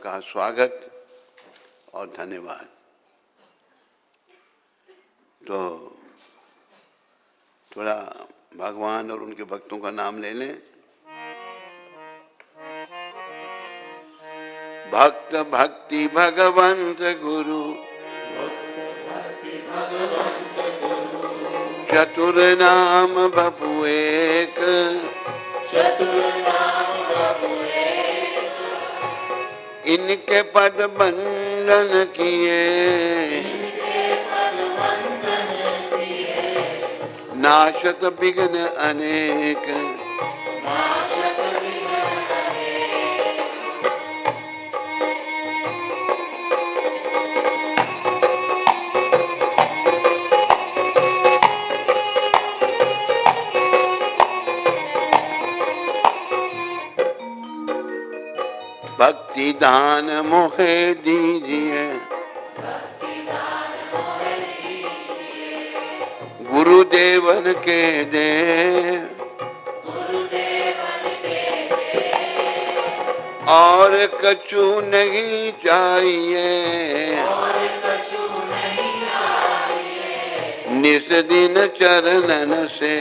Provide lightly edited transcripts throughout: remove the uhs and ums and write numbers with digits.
सबका स्वागत और धन्यवाद। तो थोड़ा भगवान और उनके भक्तों का नाम ले लें। भक्त भक्ति भगवंत गुरु, चतुर नाम बपु एक, इनके पद बंदन किए, नाशत विघ्न अनेक। भक्ति दान मोहे दीजिए, गुरुदेवन के दे, और कछु नहीं चाहिए, निस दिन चरणन से।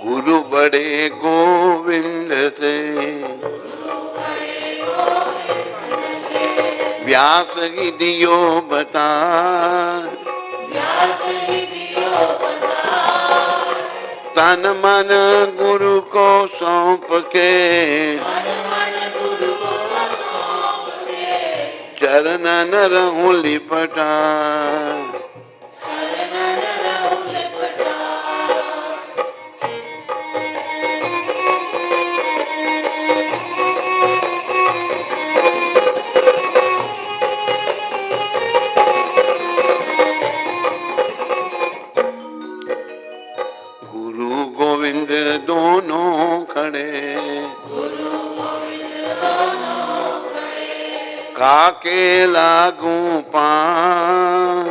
गुरु बड़े गोविंद से, व्यास ही दियो बता, तन मन गुरु को सौंप के, चरणन रहूं लिपटा। गुरु गोविंद दोनों खड़े, काके लागू पां,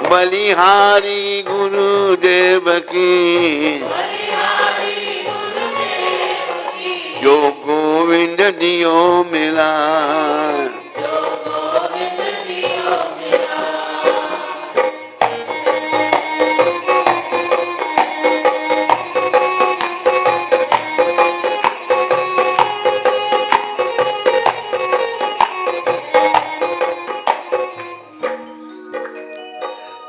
बलिहारी गुरुदेव की, जो गोविंद दियो मिला।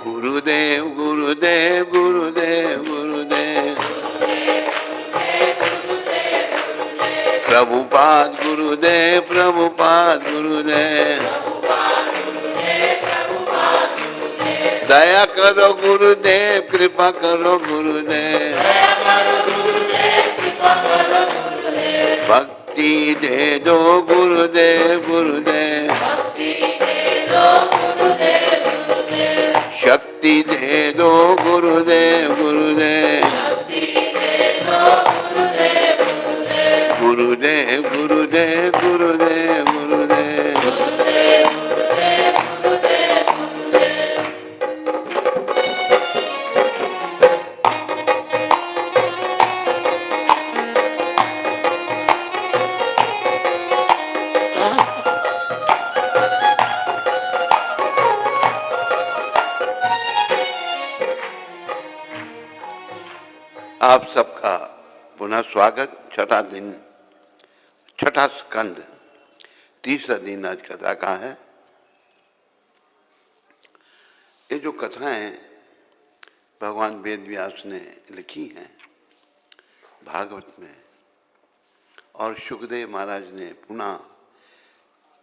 गुरुदेव गुरुदेव गुरुदेव गुरुदेव, प्रभुपाद गुरुदेव प्रभुपाद गुरुदेव, दया करो गुरुदेव कृपा करो गुरुदेव, भक्ति दे दो गुरुदेव गुरुदेव, शक्ति दे दो गुरुदेव गुरुदेव, गुरुदेव गुरुदेव गुरुदेव गुरुदेव। आप सबका पुनः स्वागत। छठा दिन, छठा स्कंद, तीसरा दिन आज कथा का है। ये जो कथाएं भगवान वेद व्यास ने लिखी हैं भागवत में, और सुखदेव महाराज ने पुनः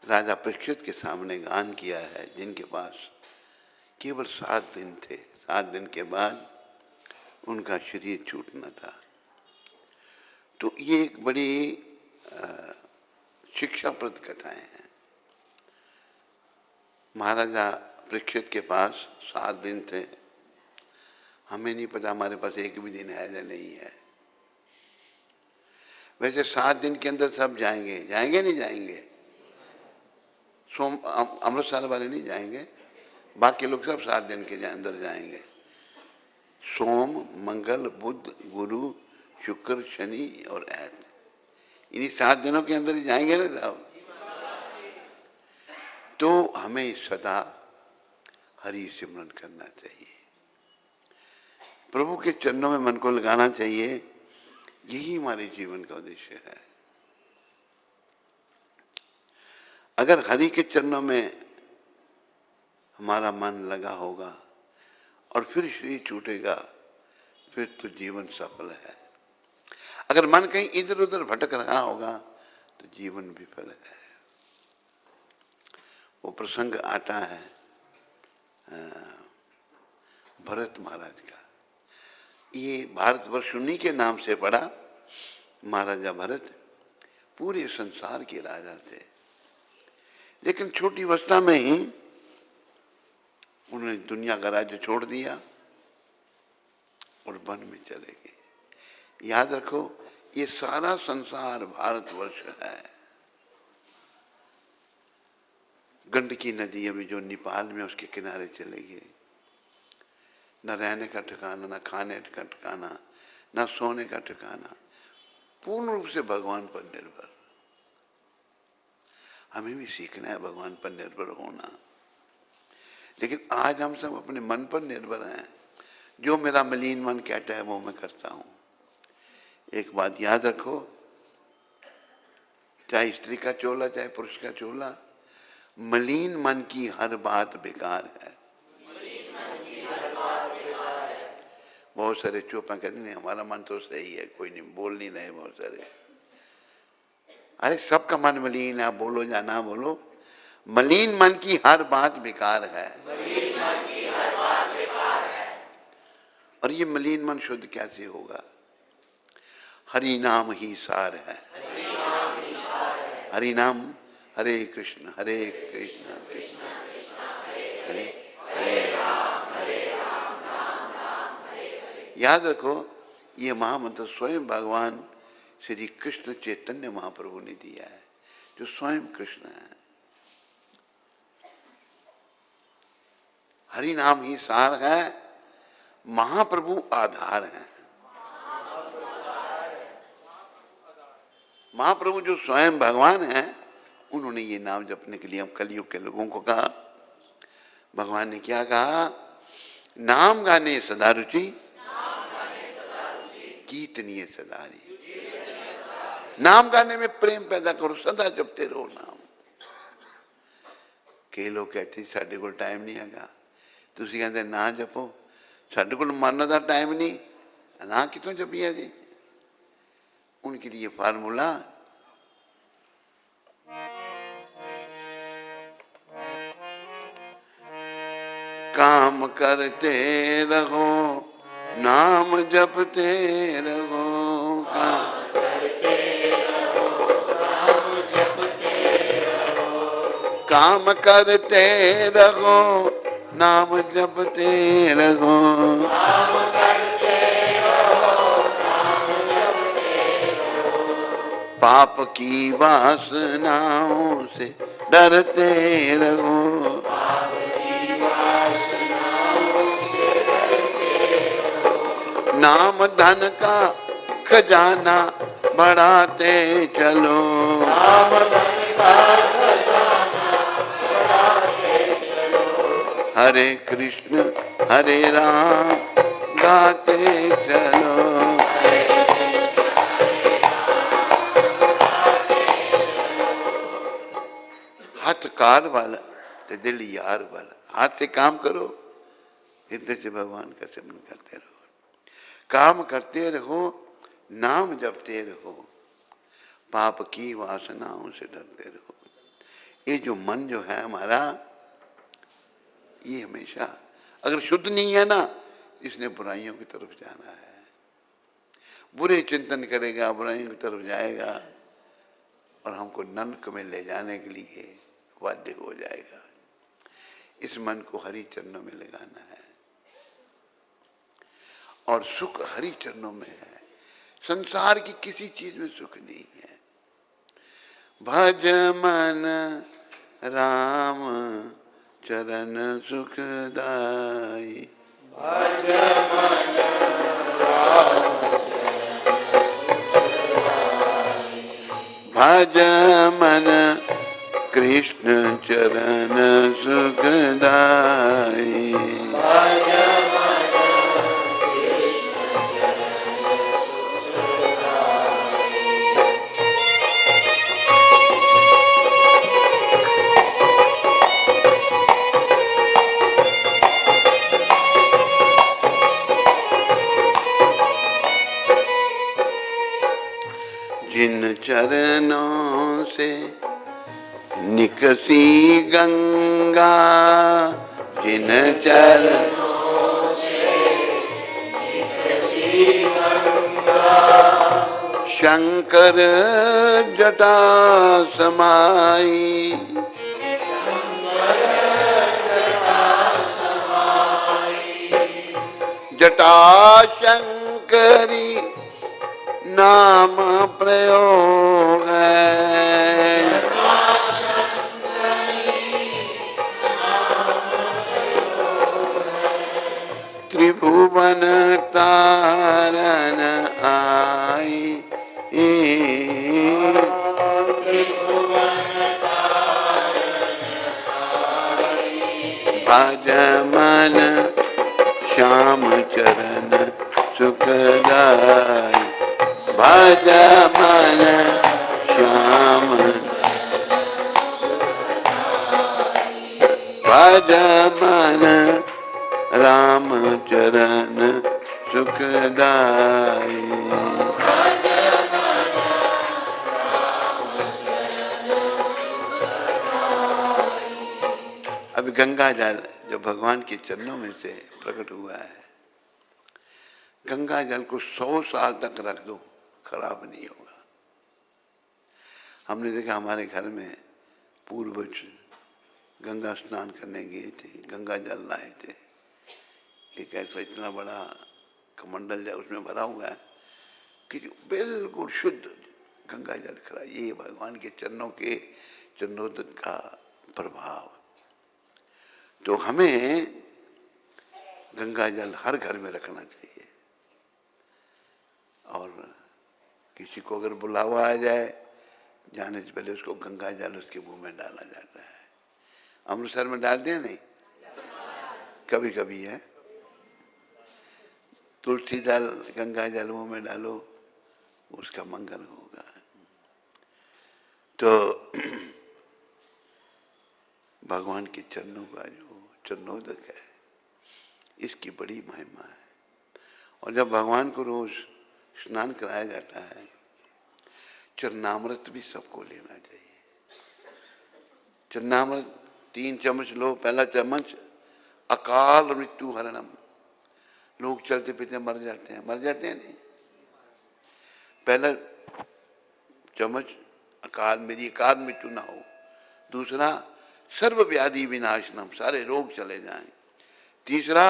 राजा परीक्षित के सामने गान किया है, जिनके पास केवल 7 दिन थे। 7 दिन के बाद उनका शरीर छूटना था। तो ये एक बड़ी शिक्षाप्रद कथाएं हैं। महाराजा परीक्षित के पास 7 दिन थे। हमें नहीं पता हमारे पास एक भी दिन है या नहीं है। वैसे 7 दिन के अंदर सब जाएंगे, जाएंगे नहीं जाएंगे? अमृतसर वाले नहीं जाएंगे, बाकी लोग सब 7 दिन के अंदर जाएंगे। सोम, मंगल, बुध, गुरु, शुक्र, शनि और ऐत, इन्हीं 7 दिनों के अंदर ही जाएंगे ना साहब। तो हमें सदा हरि सिमरन करना चाहिए, प्रभु के चरणों में मन को लगाना चाहिए। यही हमारे जीवन का उद्देश्य है। अगर हरि के चरणों में हमारा मन लगा होगा और फिर शरीर छूटेगा, फिर तो जीवन सफल है। अगर मन कहीं इधर उधर भटक रहा होगा तो जीवन विफल है। वो प्रसंग आता है भरत महाराज का। ये भारतवर्ष उन्हीं के नाम से पड़ा। महाराजा भरत पूरे संसार के राजा थे, लेकिन छोटी अवस्था में ही उन्होंने दुनिया का राज्य छोड़ दिया और वन में चले गए। याद रखो, ये सारा संसार भारतवर्ष है। गंडकी नदी अभी जो नेपाल में, उसके किनारे चले गए। न रहने का ठिकाना, न खाने का ठिकाना, न सोने का ठिकाना, पूर्ण रूप से भगवान पर निर्भर। हमें भी सीखना है भगवान पर निर्भर होना, लेकिन आज हम सब अपने मन पर निर्भर हैं। जो मेरा मलिन मन कहता है वो मैं करता हूं। एक बात याद रखो, चाहे स्त्री का चोला चाहे पुरुष का चोला, मलिन मन की हर बात बेकार है। बहुत सारे चुप कहते नहीं, हमारा मन तो सही है, कोई नहीं, बोल नहीं रहे बहुत सारे। अरे सबका मन मलिन है, बोलो या ना बोलो, मलिन मन की हर बात बेकार है। मलिन मन की हर बात बेकार है। और ये मलिन मन शुद्ध कैसे होगा? हरि नाम ही सार है। हरि नाम, हरे कृष्ण कृष्ण कृष्ण हरे हरे राम राम राम हरे। याद रखो, ये महामंत्र स्वयं भगवान श्री कृष्ण चैतन्य महाप्रभु ने दिया है, जो स्वयं कृष्ण है। हरि नाम ही सार है, महाप्रभु आधार है। महाप्रभु जो स्वयं भगवान है, उन्होंने ये नाम जपने के लिए हम कलयुग के लोगों को कहा। भगवान ने क्या कहा? नाम गाने सदा रुचि, कीर्तनीय सदारी। नाम गाने में प्रेम पैदा करो, सदा जपते रहो नाम। कई लोग कहते साढ़े को टाइम नहीं हैगा, तुसी कहते ना जपो, साढ़े को मानने का टाइम नहीं, ना कितों जपिया जी। उनके लिए फार्मूला, काम करते रहो नाम जपते रहो, काम करते रहो नाम जपते रहो, काम करते रहो नाम जपते रहो, काम करते रहो नाम जपते रहो, पाप की वासनाओं से डरते रहो, पाप की वासनाओं से डरते रहो, नाम धन का खजाना बढ़ाते चलो, नाम धन का खजाना बढ़ाते चलो, हरे कृष्ण हरे राम गाते चलो, हाथ कार वाला तो दिल यार वाला। हाथ से काम करो, हृदय से भगवान का सिमरन करते रहो, काम करते रहो, नाम जपते रहो, पाप की वासनाओं से डरते रहो। ये जो मन जो है हमारा, ये हमेशा अगर शुद्ध नहीं है ना, इसने बुराइयों की तरफ जाना है, बुरे चिंतन करेगा, बुराइयों की तरफ जाएगा और हमको नरक में ले जाने के लिए बाध्य हो जाएगा। इस मन को हरि चरणों में लगाना है। और सुख हरि चरणों में है। संसार की किसी चीज में सुख नहीं है। भज मन राम चरण सुखदाई, भज मन राम चरण सुखदाई, भज मन कृष्ण चरण सुखदाई, भज मन कृष्ण चरण सुखदाई। जिन चरणों से निकसी गंगा, जिन चरणों से निकसी गंगा, शंकर जटा समाई, जटा शंकरी नाम प्रयोग है। त्रिभुवन तारन आई, भज मन श्याम चरण सुखदाई, भज मन श्याम, भज मन राम चरण सुखदाई। अब गंगा जल जो भगवान के चरणों में से प्रकट हुआ है, गंगा जल को 100 साल तक रख दो खराब नहीं होगा। हमने देखा हमारे घर में पूर्वज गंगा स्नान करने गए थे, गंगा जल लाए थे, एक ऐसा इतना बड़ा कमंडल है उसमें भरा हुआ है कि बिल्कुल शुद्ध गंगा जल खड़ा। ये भगवान के चरणों के चरणोदक का प्रभाव। तो हमें गंगा जल हर घर में रखना चाहिए, और किसी को अगर बुलावा आ जाए, जाने से पहले उसको गंगा जल उसके मुंह में डाला जाता है। अमृतसर में डालते हैं नहीं, कभी कभी है। तुलसी जल गंगा जल मुंह में डालो, उसका मंगल होगा। तो भगवान के चरणों का जो चरणोदक है, इसकी बड़ी महिमा है। और जब भगवान को रोज स्नान कराया जाता है, चरणामृत भी सबको लेना चाहिए। चरणामृत 3 चम्मच लो। पहला चम्मच अकाल मृत्यु हरणम, लोग चलते फिरते मर जाते हैं नहीं। पहला चम्मच अकाल, मेरी अकाल मृत्यु ना हो। दूसरा सर्व व्याधि विनाशनम, सारे रोग चले जाएं। तीसरा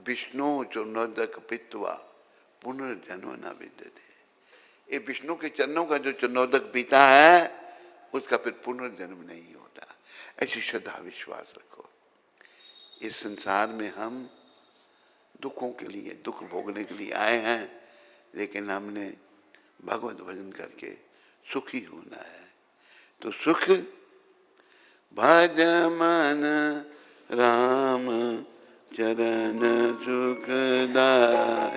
विष्णु चरणोदक पित्वा पुनर्जन्म न विद्यते, ये विष्णु के चरणों का जो चरणोदक पीता है उसका फिर पुनर्जन्म नहीं होता। ऐसी श्रद्धा विश्वास रखो। इस संसार में हम दुखों के लिए, दुख भोगने के लिए आए हैं, लेकिन हमने भगवत भजन करके सुखी होना है। तो सुख भज मन राम चरण सुखदाय,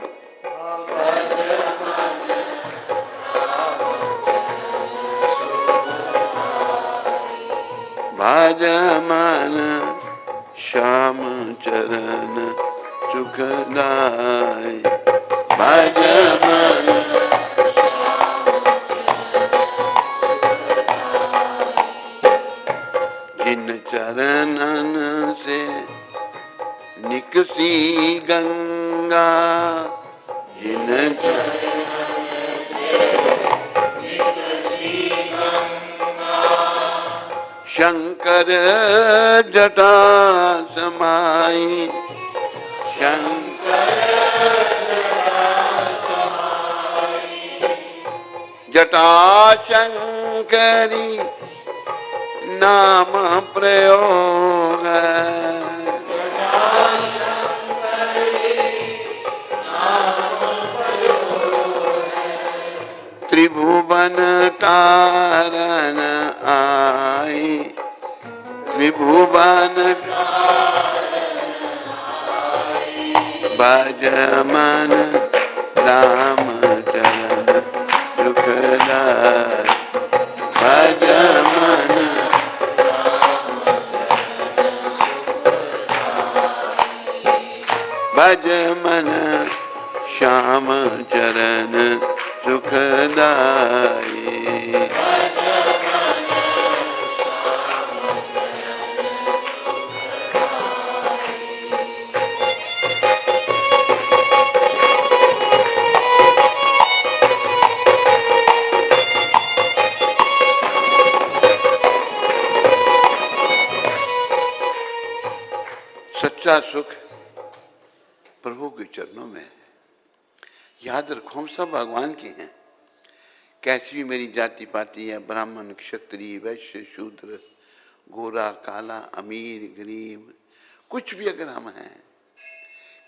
भज मन श्याम चरण सुखदाय, भज मन जिन चरणन से निकसी गंगा, जिन चरणन से निकसी गंगा, शंकर जटा समाई, शंकर जटाशंकरी नाम प्रयोग त्रिभुवन तारन आई त्रिभुवन भज मन राम चरण सुखदाय भज मन भज मन श्याम चरण सुखदाई सच्चा सुख प्रभु के चरणों में है। याद रखो हम सब भगवान के हैं। कैसी भी मेरी जाति पाति है, ब्राह्मण क्षत्रिय वैश्य शूद्र गोरा काला अमीर गरीब कुछ भी अगर हम हैं,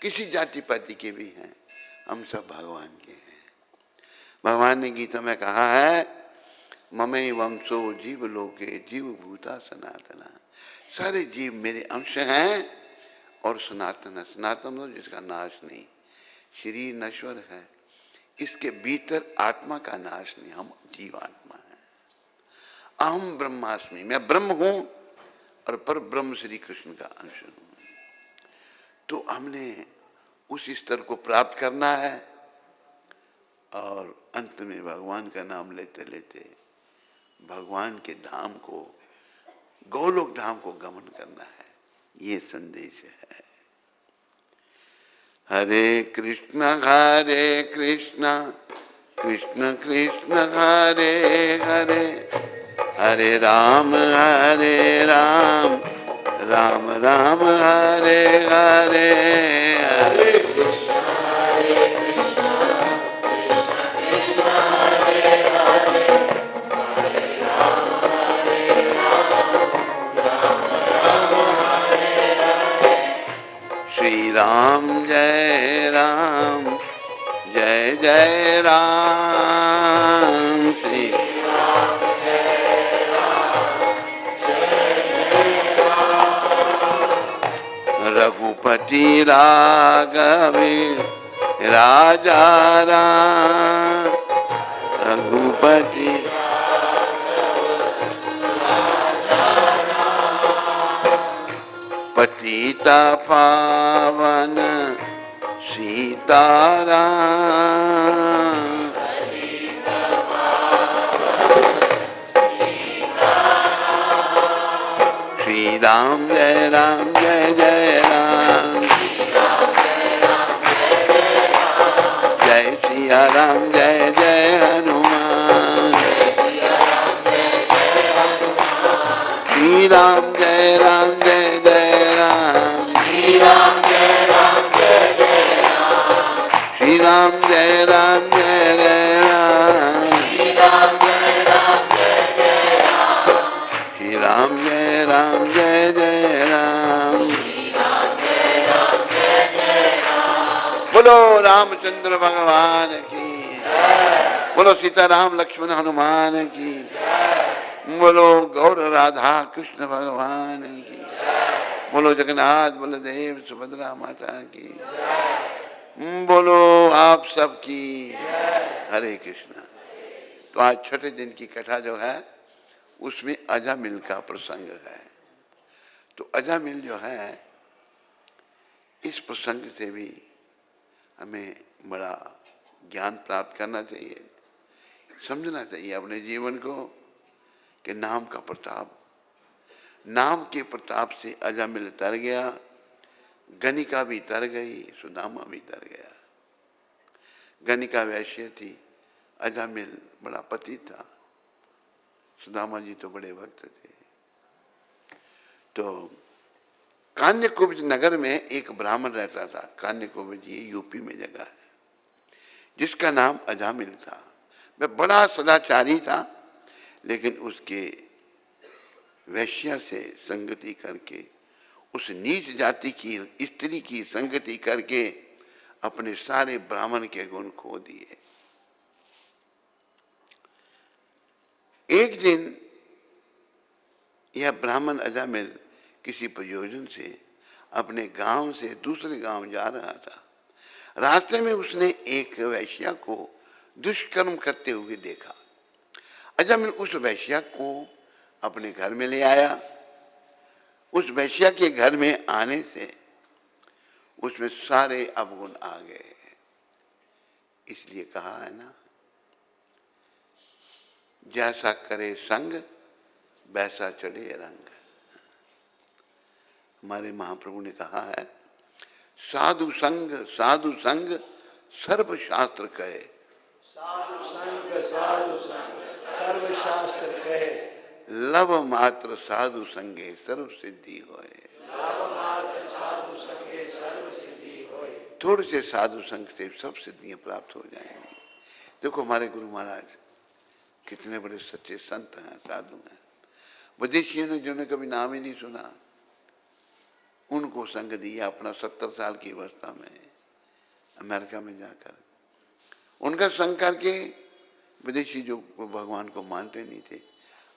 किसी जाति पाति के भी हैं, हम सब भगवान के हैं। भगवान ने गीता में कहा है ममे वंशो जीव लोके जीव भूता सनातना। सारे जीव मेरे अंश हैं और सनातन है। सनातन हो जिसका नाश नहीं। शरीर नश्वर है, इसके भीतर आत्मा का नाश नहीं। हम जीवात्मा है। अहम ब्रह्मास्मि, मैं ब्रह्म हूं और पर ब्रह्म श्री कृष्ण का अंश हूं। तो हमने उस स्तर को प्राप्त करना है और अंत में भगवान का नाम लेते लेते भगवान के धाम को, गोलोक धाम को गमन करना है। ये संदेश है। हरे कृष्ण कृष्ण कृष्ण हरे हरे, हरे राम राम राम हरे हरे, हरे कृष्ण कृष्ण कृष्ण हरे हरे, हरे राम राम राम हरे हरे। श्री राम जय जय राम, श्री राम जय राम जय जय राम। रघुपति राघवे राजा राम, रघुपति पतिता पावन सीताराम, श्री राम जय जय राम, जय सिया राम जय जय हनुमान, श्री राम जय जय राम, श्री राम जय जय राम, श्री राम जय जय राम, श्री राम जय जय राम, श्री राम जय जय राम, श्री राम जय जय राम। बोलो रामचंद्र भगवान की, बोलो सीताराम लक्ष्मण हनुमान की, बोलो गौर राधा कृष्ण भगवान की, बोलो जगन्नाथ बलदेव सुभद्रा माता की, बोलो आप सब की। हरे कृष्ण। तो आज छठे दिन की कथा जो है उसमें अजामिल का प्रसंग है। तो अजामिल जो है, इस प्रसंग से भी हमें बड़ा ज्ञान प्राप्त करना चाहिए, समझना चाहिए अपने जीवन को कि नाम का प्रताप, नाम के प्रताप से अजामिल तर गया, गनिका भी तर गई, सुदामा भी तर गया। गनिका वैश्य थी, अजामिल बड़ा पति था, सुदामा जी तो बड़े भक्त थे। तो कान्यकुब्ज नगर में एक ब्राह्मण रहता था। कान्यकुब्ज ये यूपी में जगह है, जिसका नाम अजामिल था। वह बड़ा सदाचारी था, लेकिन उसके वैश्या से संगति करके, उस नीच जाति की स्त्री की संगति करके अपने सारे ब्राह्मण के गुण खो दिए। एक दिन यह ब्राह्मण अजामिल किसी प्रयोजन से अपने गांव से दूसरे गांव जा रहा था। रास्ते में उसने एक वैश्या को दुष्कर्म करते हुए देखा। अजामिल उस वैश्या को अपने घर में ले आया। उस वैश्या के घर में आने से उसमें सारे अवगुण आ गए। इसलिए कहा है ना, जैसा करे संग वैसा चढ़े रंग। हमारे महाप्रभु ने कहा है, साधु संग सर्व शास्त्र कहे। साधु संग सर्व शास्त्र कहे। लव मात्र साधु संगे सर्व सिद्धि होए। लव मात्र साधु संगे सर्व सिद्धि होए। थोड़े से साधु संग से सब सिद्धियां प्राप्त हो जाएंगी। देखो हमारे गुरु महाराज कितने बड़े सच्चे संत हैं, साधु हैं। विदेशियों ने जिन्होंने कभी नाम ही नहीं सुना, उनको संग दिया अपना 70 साल की अवस्था में अमेरिका में जाकर। उनका संग करके विदेशी जो भगवान को मानते नहीं थे,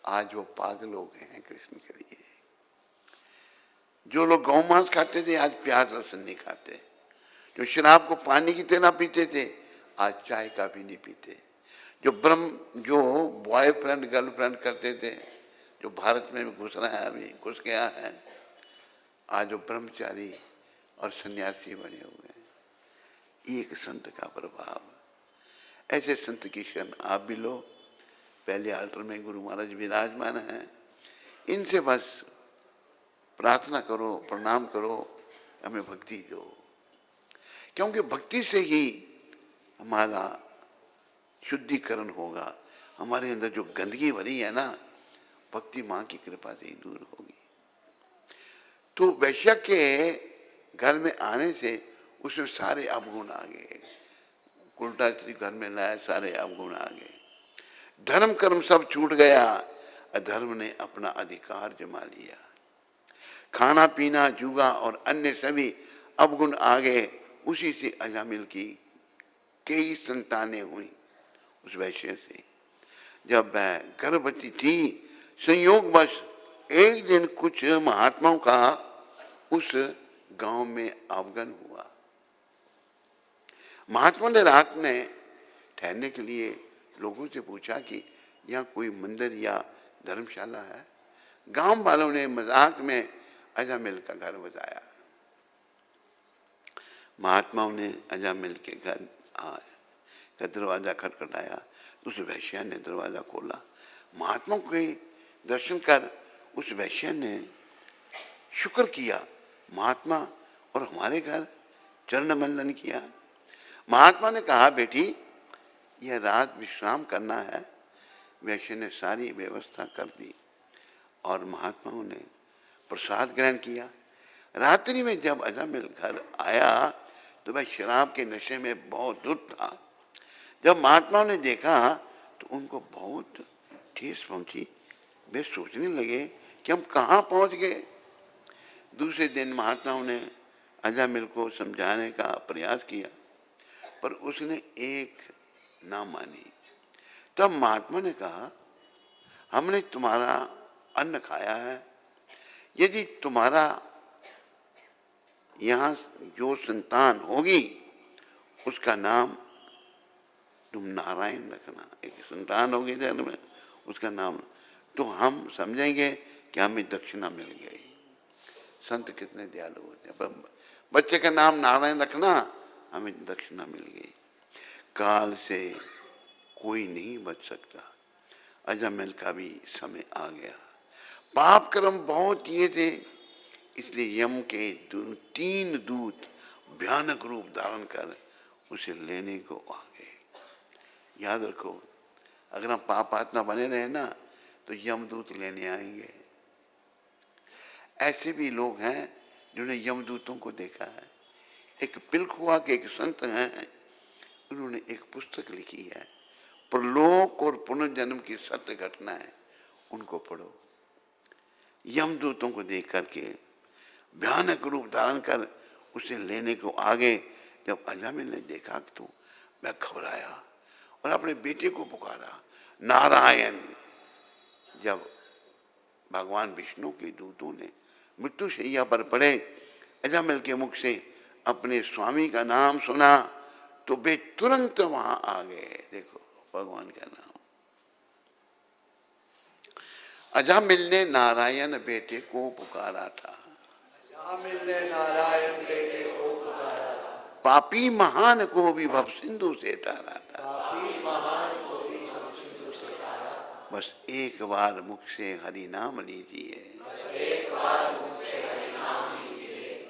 आज वो पागल हो गए हैं कृष्ण के लिए। जो लोग गौ मांस खाते थे, आज प्याज लहसुन नहीं खाते। जो शराब को पानी की तरह पीते थे, आज चाय काफी नहीं पीते। जो बॉयफ्रेंड गर्लफ्रेंड करते थे, जो भारत में भी घुस रहा है, अभी घुस गया है, आज वो ब्रह्मचारी और सन्यासी बने हुए हैं। एक संत का प्रभाव। ऐसे संत की शरण आप भी लो। पहले आल्टर में गुरु महाराज विराजमान हैं, इनसे बस प्रार्थना करो, प्रणाम करो, हमें भक्ति दो। क्योंकि भक्ति से ही हमारा शुद्धिकरण होगा। हमारे अंदर जो गंदगी भरी है ना, भक्ति माँ की कृपा से ही दूर होगी। तो वैश्य के घर में आने से उसमें सारे अवगुण आ गए। उल्टा स्त्री घर में लाया, सारे अवगुण आ गए। धर्म कर्म सब छूट गया, अधर्म ने अपना अधिकार जमा लिया। खाना पीना जुआ और अन्य सभी अवगुण आ गए। उसी से अजामिल की कई संतानें हुई उस वैश्य से। जब वह गर्भवती थी, संयोगवश एक दिन कुछ महात्माओं का उस गांव में आगमन हुआ। महात्मा ने रात में ठहरने के लिए लोगों से पूछा कि यहाँ कोई मंदिर या धर्मशाला है। गांव वालों ने मजाक में अजामिल का घर बजाया। महात्माओं ने अजामिल के घर का दरवाजा खटखटाया। उस वैश्या ने दरवाजा खोला। महात्मा के दर्शन कर उस वैश्या ने शुक्र किया, महात्मा और हमारे घर चरण बंदन किया। महात्मा ने कहा, बेटी यह रात विश्राम करना है। वैश्य ने सारी व्यवस्था कर दी और महात्माओं ने प्रसाद ग्रहण किया। रात्रि में जब अजामिल घर आया तो वह शराब के नशे में बहुत धुत था। जब महात्माओं ने देखा तो उनको बहुत ठेस पहुंची। वे सोचने लगे कि हम कहाँ पहुंच गए। दूसरे दिन महात्माओं ने अजामिल को समझाने का प्रयास किया, पर उसने एक ना मानी। तब महात्मा ने कहा, हमने तुम्हारा अन्न खाया है। यदि तुम्हारा यहाँ जो संतान होगी उसका नाम तुम नारायण रखना। एक संतान होगी जन्म में, उसका नाम तो हम समझेंगे कि हमें दक्षिणा मिल गई। संत कितने दयालु होते हैं। पर बच्चे का नाम नारायण रखना, हमें दक्षिणा मिल गई। काल से कोई नहीं बच सकता। अजामिल का भी समय आ गया। पाप कर्म बहुत किए थे, इसलिए यम के 3 दूत भयानक रूप धारण कर उसे लेने को आ गए। याद रखो, अगर हम पापात्मा बने रहे ना तो यमदूत लेने आएंगे। ऐसे भी लोग हैं जिन्होंने यमदूतों को देखा है। एक पिलखुआ के एक संत हैं, उन्होंने एक पुस्तक लिखी है, परलोक और पुनर्जन्म की सत्य घटनाएं उनको पढ़ो। यमदूतों को देख करके भयानक रूप धारण कर उसे लेने को आगे जब अजामिल ने देखा तो मैं घबराया और अपने बेटे को पुकारा, नारायण। जब भगवान विष्णु के दूतों ने मृत्यु शैया पर पड़े अजामिल के मुख से अपने स्वामी का नाम सुना तो वे तुरंत वहां आ गए। देखो भगवान का नाम। अजामिल ने नारायण बेटे को पुकारा था, अजामिल ने नारायण बेटे को पुकारा था, पापी महान को भी भव सिंधु से तारा था, पापी महान को भी भव सिंधु से तारा था। बस एक बार मुख से हरि नाम लीजिए, बस एक बार मुख से हरि नाम लीजिए,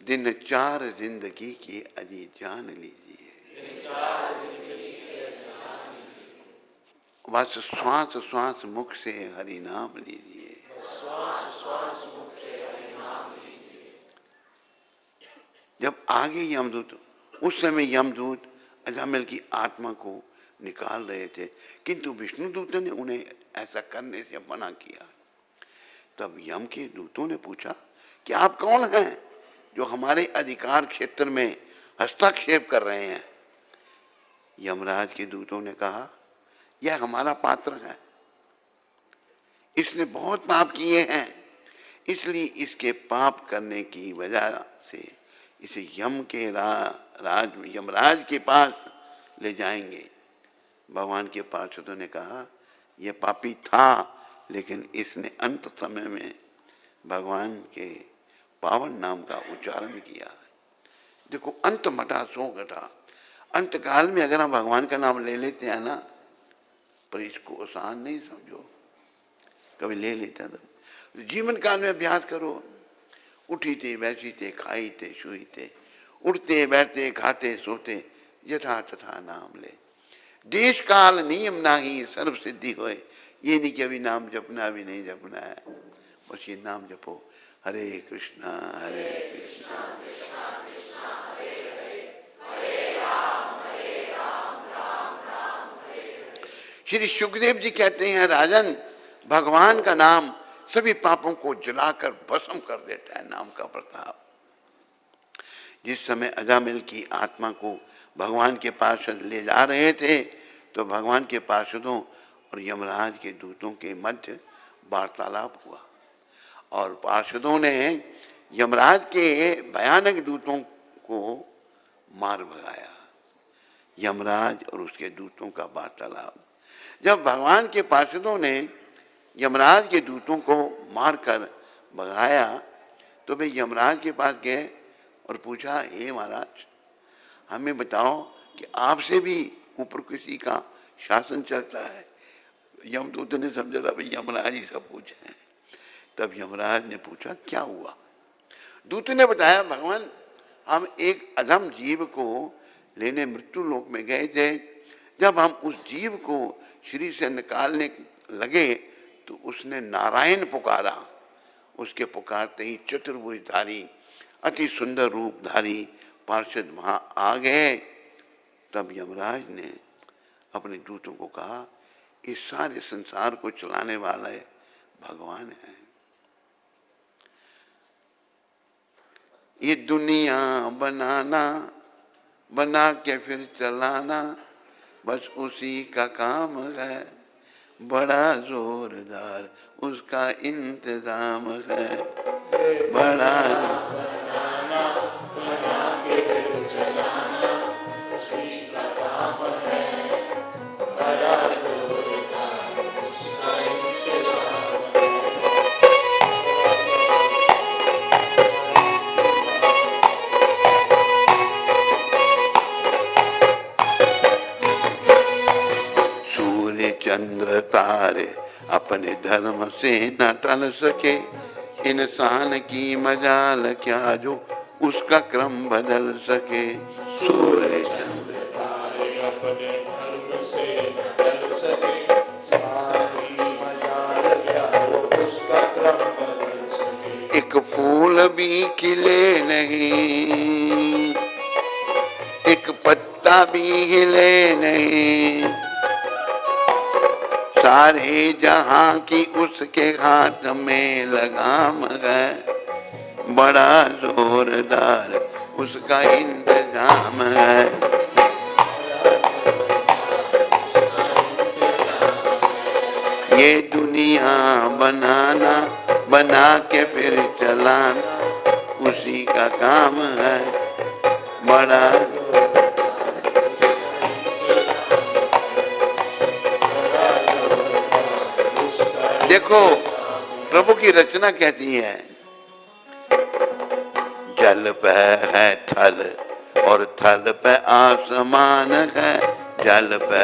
दिन चार जिंदगी की अजी जान लीजिए, दिन चार जिंदगी की अजी जान लीजिए। बस श्वास श्वास मुख से हरि नाम लीजिए, श्वास श्वास मुख से हरि नाम लीजिए। जब आगे यमदूत, उस समय यमदूत अजामिल की आत्मा को निकाल रहे थे, किंतु विष्णु दूत ने उन्हें ऐसा करने से मना किया। तब यम के दूतों ने पूछा कि आप कौन हैं जो हमारे अधिकार क्षेत्र में हस्तक्षेप कर रहे हैं? यमराज के दूतों ने कहा, यह हमारा पात्र है, इसने बहुत पाप किए हैं, इसलिए इसके पाप करने की वजह से इसे यमराज के पास ले जाएंगे। भगवान के पार्षदों ने कहा, यह पापी था, लेकिन इसने अंत समय में भगवान के पावन नाम का उच्चारण किया। देखो, अंत मटा सो घटा। अंत काल में अगर हम भगवान का नाम ले लेते हैं ना, पर इसको आसान नहीं समझो, कभी ले लेता तो जीवन काल में अभ्यास करो। उठी थे, बैठी थे, खाई थे, सोई थे, उठते बैठते खाते सोते, यथा तथा नाम ले। देश काल नियम नाही सर्व सिद्धि होए। ये नहीं कि अभी नाम जपना, अभी नहीं जपना है, बस ये नाम जपो, हरे कृष्णा हरे कृष्णा कृष्णा कृष्णा हरे हरे, हरे राम राम राम हरे हरे। श्री सुखदेव जी कहते हैं, राजन, भगवान का नाम सभी पापों को जलाकर भस्म कर देता है, नाम का प्रताप। जिस समय अजामिल की आत्मा को भगवान के पार्षद ले जा रहे थे तो भगवान के पार्षदों और यमराज के दूतों के मध्य वार्तालाप हुआ और पार्षदों ने यमराज के भयानक दूतों को मार भगाया। यमराज और उसके दूतों का वार्तालाप। जब भगवान के पार्षदों ने यमराज के दूतों को मारकर भगाया तो वे यमराज के पास गए और पूछा, हे महाराज, हमें बताओ कि आपसे भी ऊपर किसी का शासन चलता है? यमदूत ने समझा था भाई यमराज ही सब कुछ है। तब यमराज ने पूछा, क्या हुआ? दूत ने बताया, भगवान, हम एक अधम जीव को लेने मृत्यु लोक में गए थे। जब हम उस जीव को शरीर से निकालने लगे तो उसने नारायण पुकारा। उसके पुकारते ही चतुर्भुजधारी अति सुंदर रूपधारी पार्षद वहां आ गए। तब यमराज ने अपने दूतों को कहा, इस सारे संसार को चलाने वाले भगवान है। ये दुनिया बनाना, बना के फिर चलाना, बस उसी का काम है, बड़ा जोरदार उसका इंतजाम है, बड़ा बनाना, बना के फिर चलाना, उसी का काम है, बड़ा जोरदार उसका इंतजाम है। सूर्य चंद्र तारे अपने धर्म से न टल सके, इंसान की मजाल क्या जो उसका क्रम बदल सके। सूर्य चंद्र तारे अपने धर्म से न टल सके, इंसान की मजाल क्या जो उसका क्रम बदल सके। एक फूल भी खिले नहीं, एक पत्ता भी हिले नहीं, सारे जहां की उसके हाथ में लगाम है, बड़ा जोरदार उसका इंतजाम है। ये दुनिया बनाना, बना के फिर चलाना, उसी का काम है, बड़ा। देखो प्रभु की रचना कहती है, जल पे है थल और थल पे आसमान है, जल पे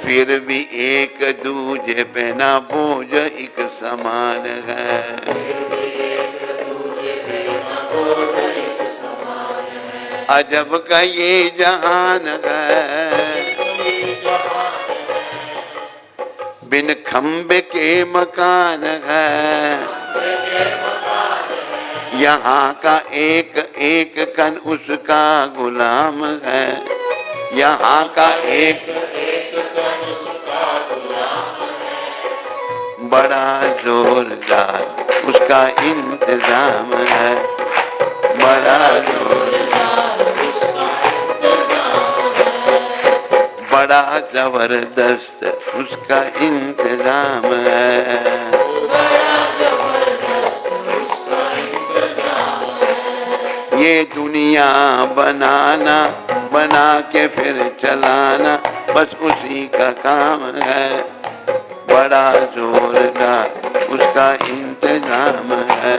फिर भी एक दूजे पे ना बोझ एक समान है। अजब का ये जहान है, बिन खंबे के मकान है, यहाँ का एक एक कण उसका गुलाम है, यहाँ का एक बड़ा जोरदार उसका इंतजाम है, बड़ा जोरदार उसका इंतजाम है, बड़ा जबरदस्त उसका इंतजाम है, बड़ा जबरदस्त उसका इंतजाम है। ये दुनिया बनाना, बना के फिर चलाना, बस उसी का काम है, बड़ा जोरदार उसका इंतजाम है,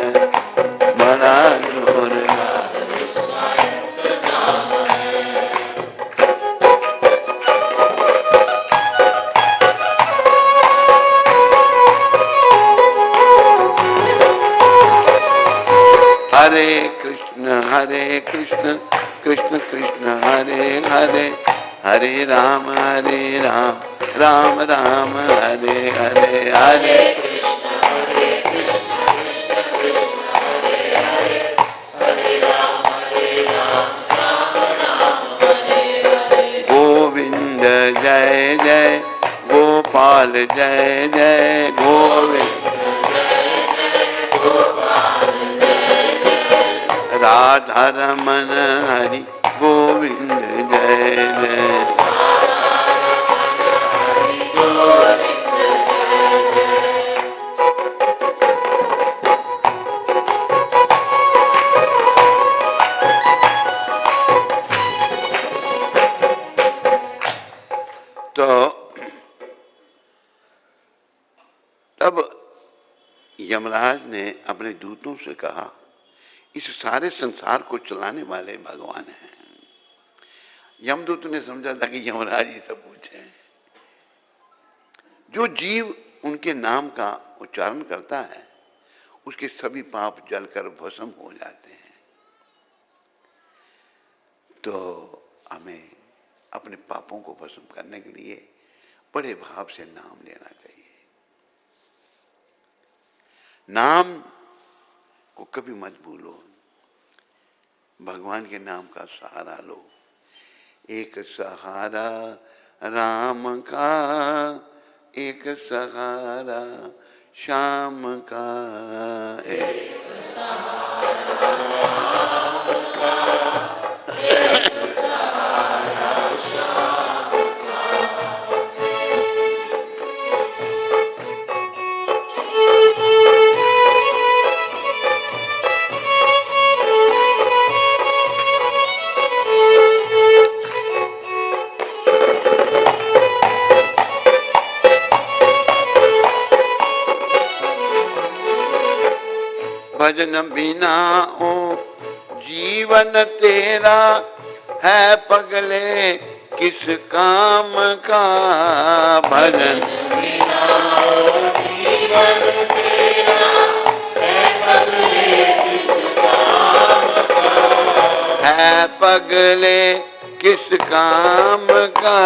बड़ा जोरदार उसका इंतजाम है। हरे कृष्ण कृष्ण कृष्ण हरे हरे, हरे राम राम राम हरे हरे, हरे कृष्ण कृष्ण कृष्ण हरे हरे, हरे राम राम राम हरे हरे। गोविंद जय जय गोपाल जय जय गोविंद जय जय गोपाल जय जय, राधा रमन हरि गोविंद जय जय, तो तब यमराज ने अपने दूतों से कहा, इस सारे संसार को चलाने वाले भगवान हैं। यमदूत ने समझा था कि यमराज ही सब कुछ है। जो जीव उनके नाम का उच्चारण करता है, उसके सभी पाप जलकर भस्म हो जाते हैं। तो हमें अपने पापों को भस्म करने के लिए बड़े भाव से नाम लेना चाहिए। नाम को कभी मत भूलो, भगवान के नाम का सहारा लो। एक सहारा राम का, एक सहारा श्याम का, एक सहारा राम का, एक सहारा श्याम का। भजन बिना ओ जीवन तेरा, है पगले किस काम का। भजन बिना ओ जीवन तेरा, है पगले किस काम का। है पगले किस काम का,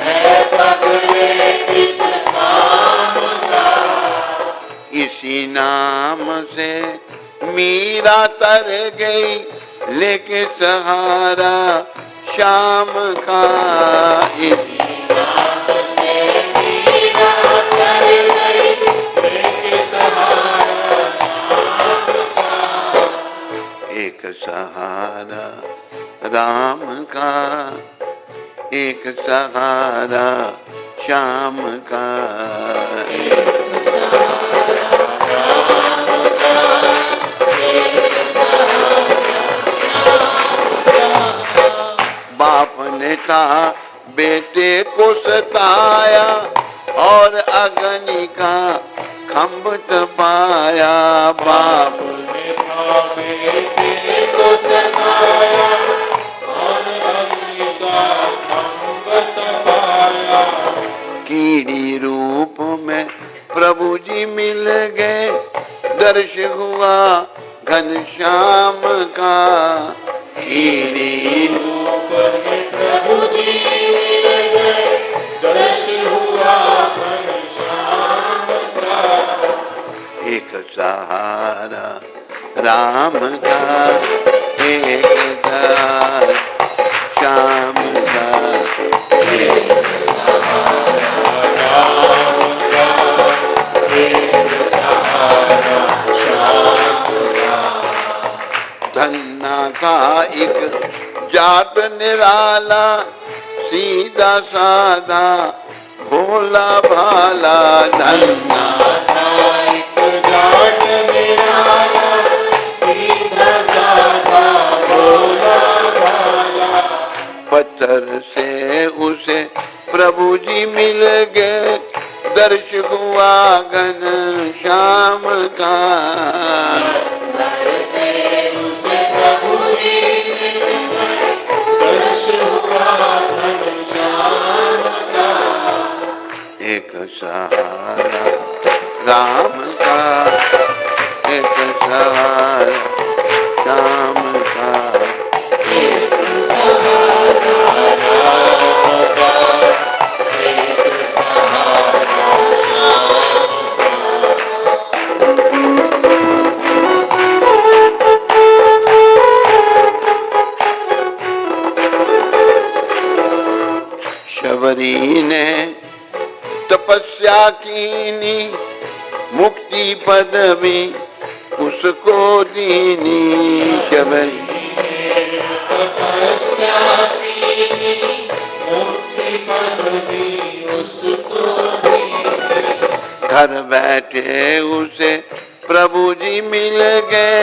है पगले किस काम का। इसी नाम से मीरा तर गई, लेके सहारा श्याम का। इसी नाम से मीरा कर गई एक सहारा एक सहारा राम का, एक सहारा श्याम का। एक सहारा राम का, एक सहारा श्याम का। बाप ने कहा बेटे को सताया और अग्नि का खम्भ तपाया। बाप ने कहा बेटे को सताया और अग्नि का खम्भ तपाया। कीड़ी रूप में प्रभु जी मिल गए, दर्श हुआ घनश्याम का। कीड़ी रूप में प्रभु जी मिल गए, दर्श हुआ घनश्याम का। एक सहारा राम का, एक सहारा श्याम का। एक सहारा राम का, एक सहारा श्याम का। धन्ना का एक जाट निराला, सीधा साधा भोला भाला। धन्ना एक जाट निराला, सीधा साधा भोला भाला। पत्थर से उसे प्रभु जी मिल गए, दर्श हुआ घनश्याम का। पत्थर से उसे प्रभु जी मिल गए, दर्श हुआ घनश्याम का। एक सहारा राम का, एक सहारा श्याम का। एक सहारा राम का, एक सहारा श्याम शबरी ने तपस्या कीनी, मुक्ति पदवी उसको दीनी। शबरी तपस्या कीनी, मुक्ति पदवी उसको दी। घर बैठे उसे प्रभु जी मिल गए,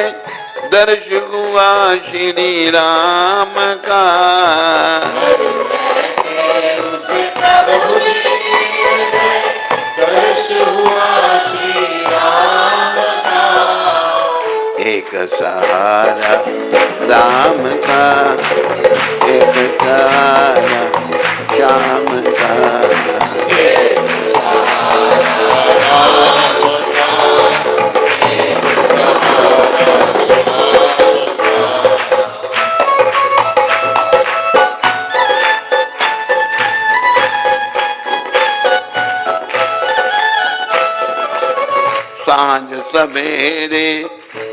दर्श हुआ श्री राम का। उसे प्रभु जी मिल गए, दर्श हुआ श्री राम का। एक सहारा राम का, एक सहारा श्याम का। एक सहारा राम का, एक सहारा श्याम का। सांझ सवेरे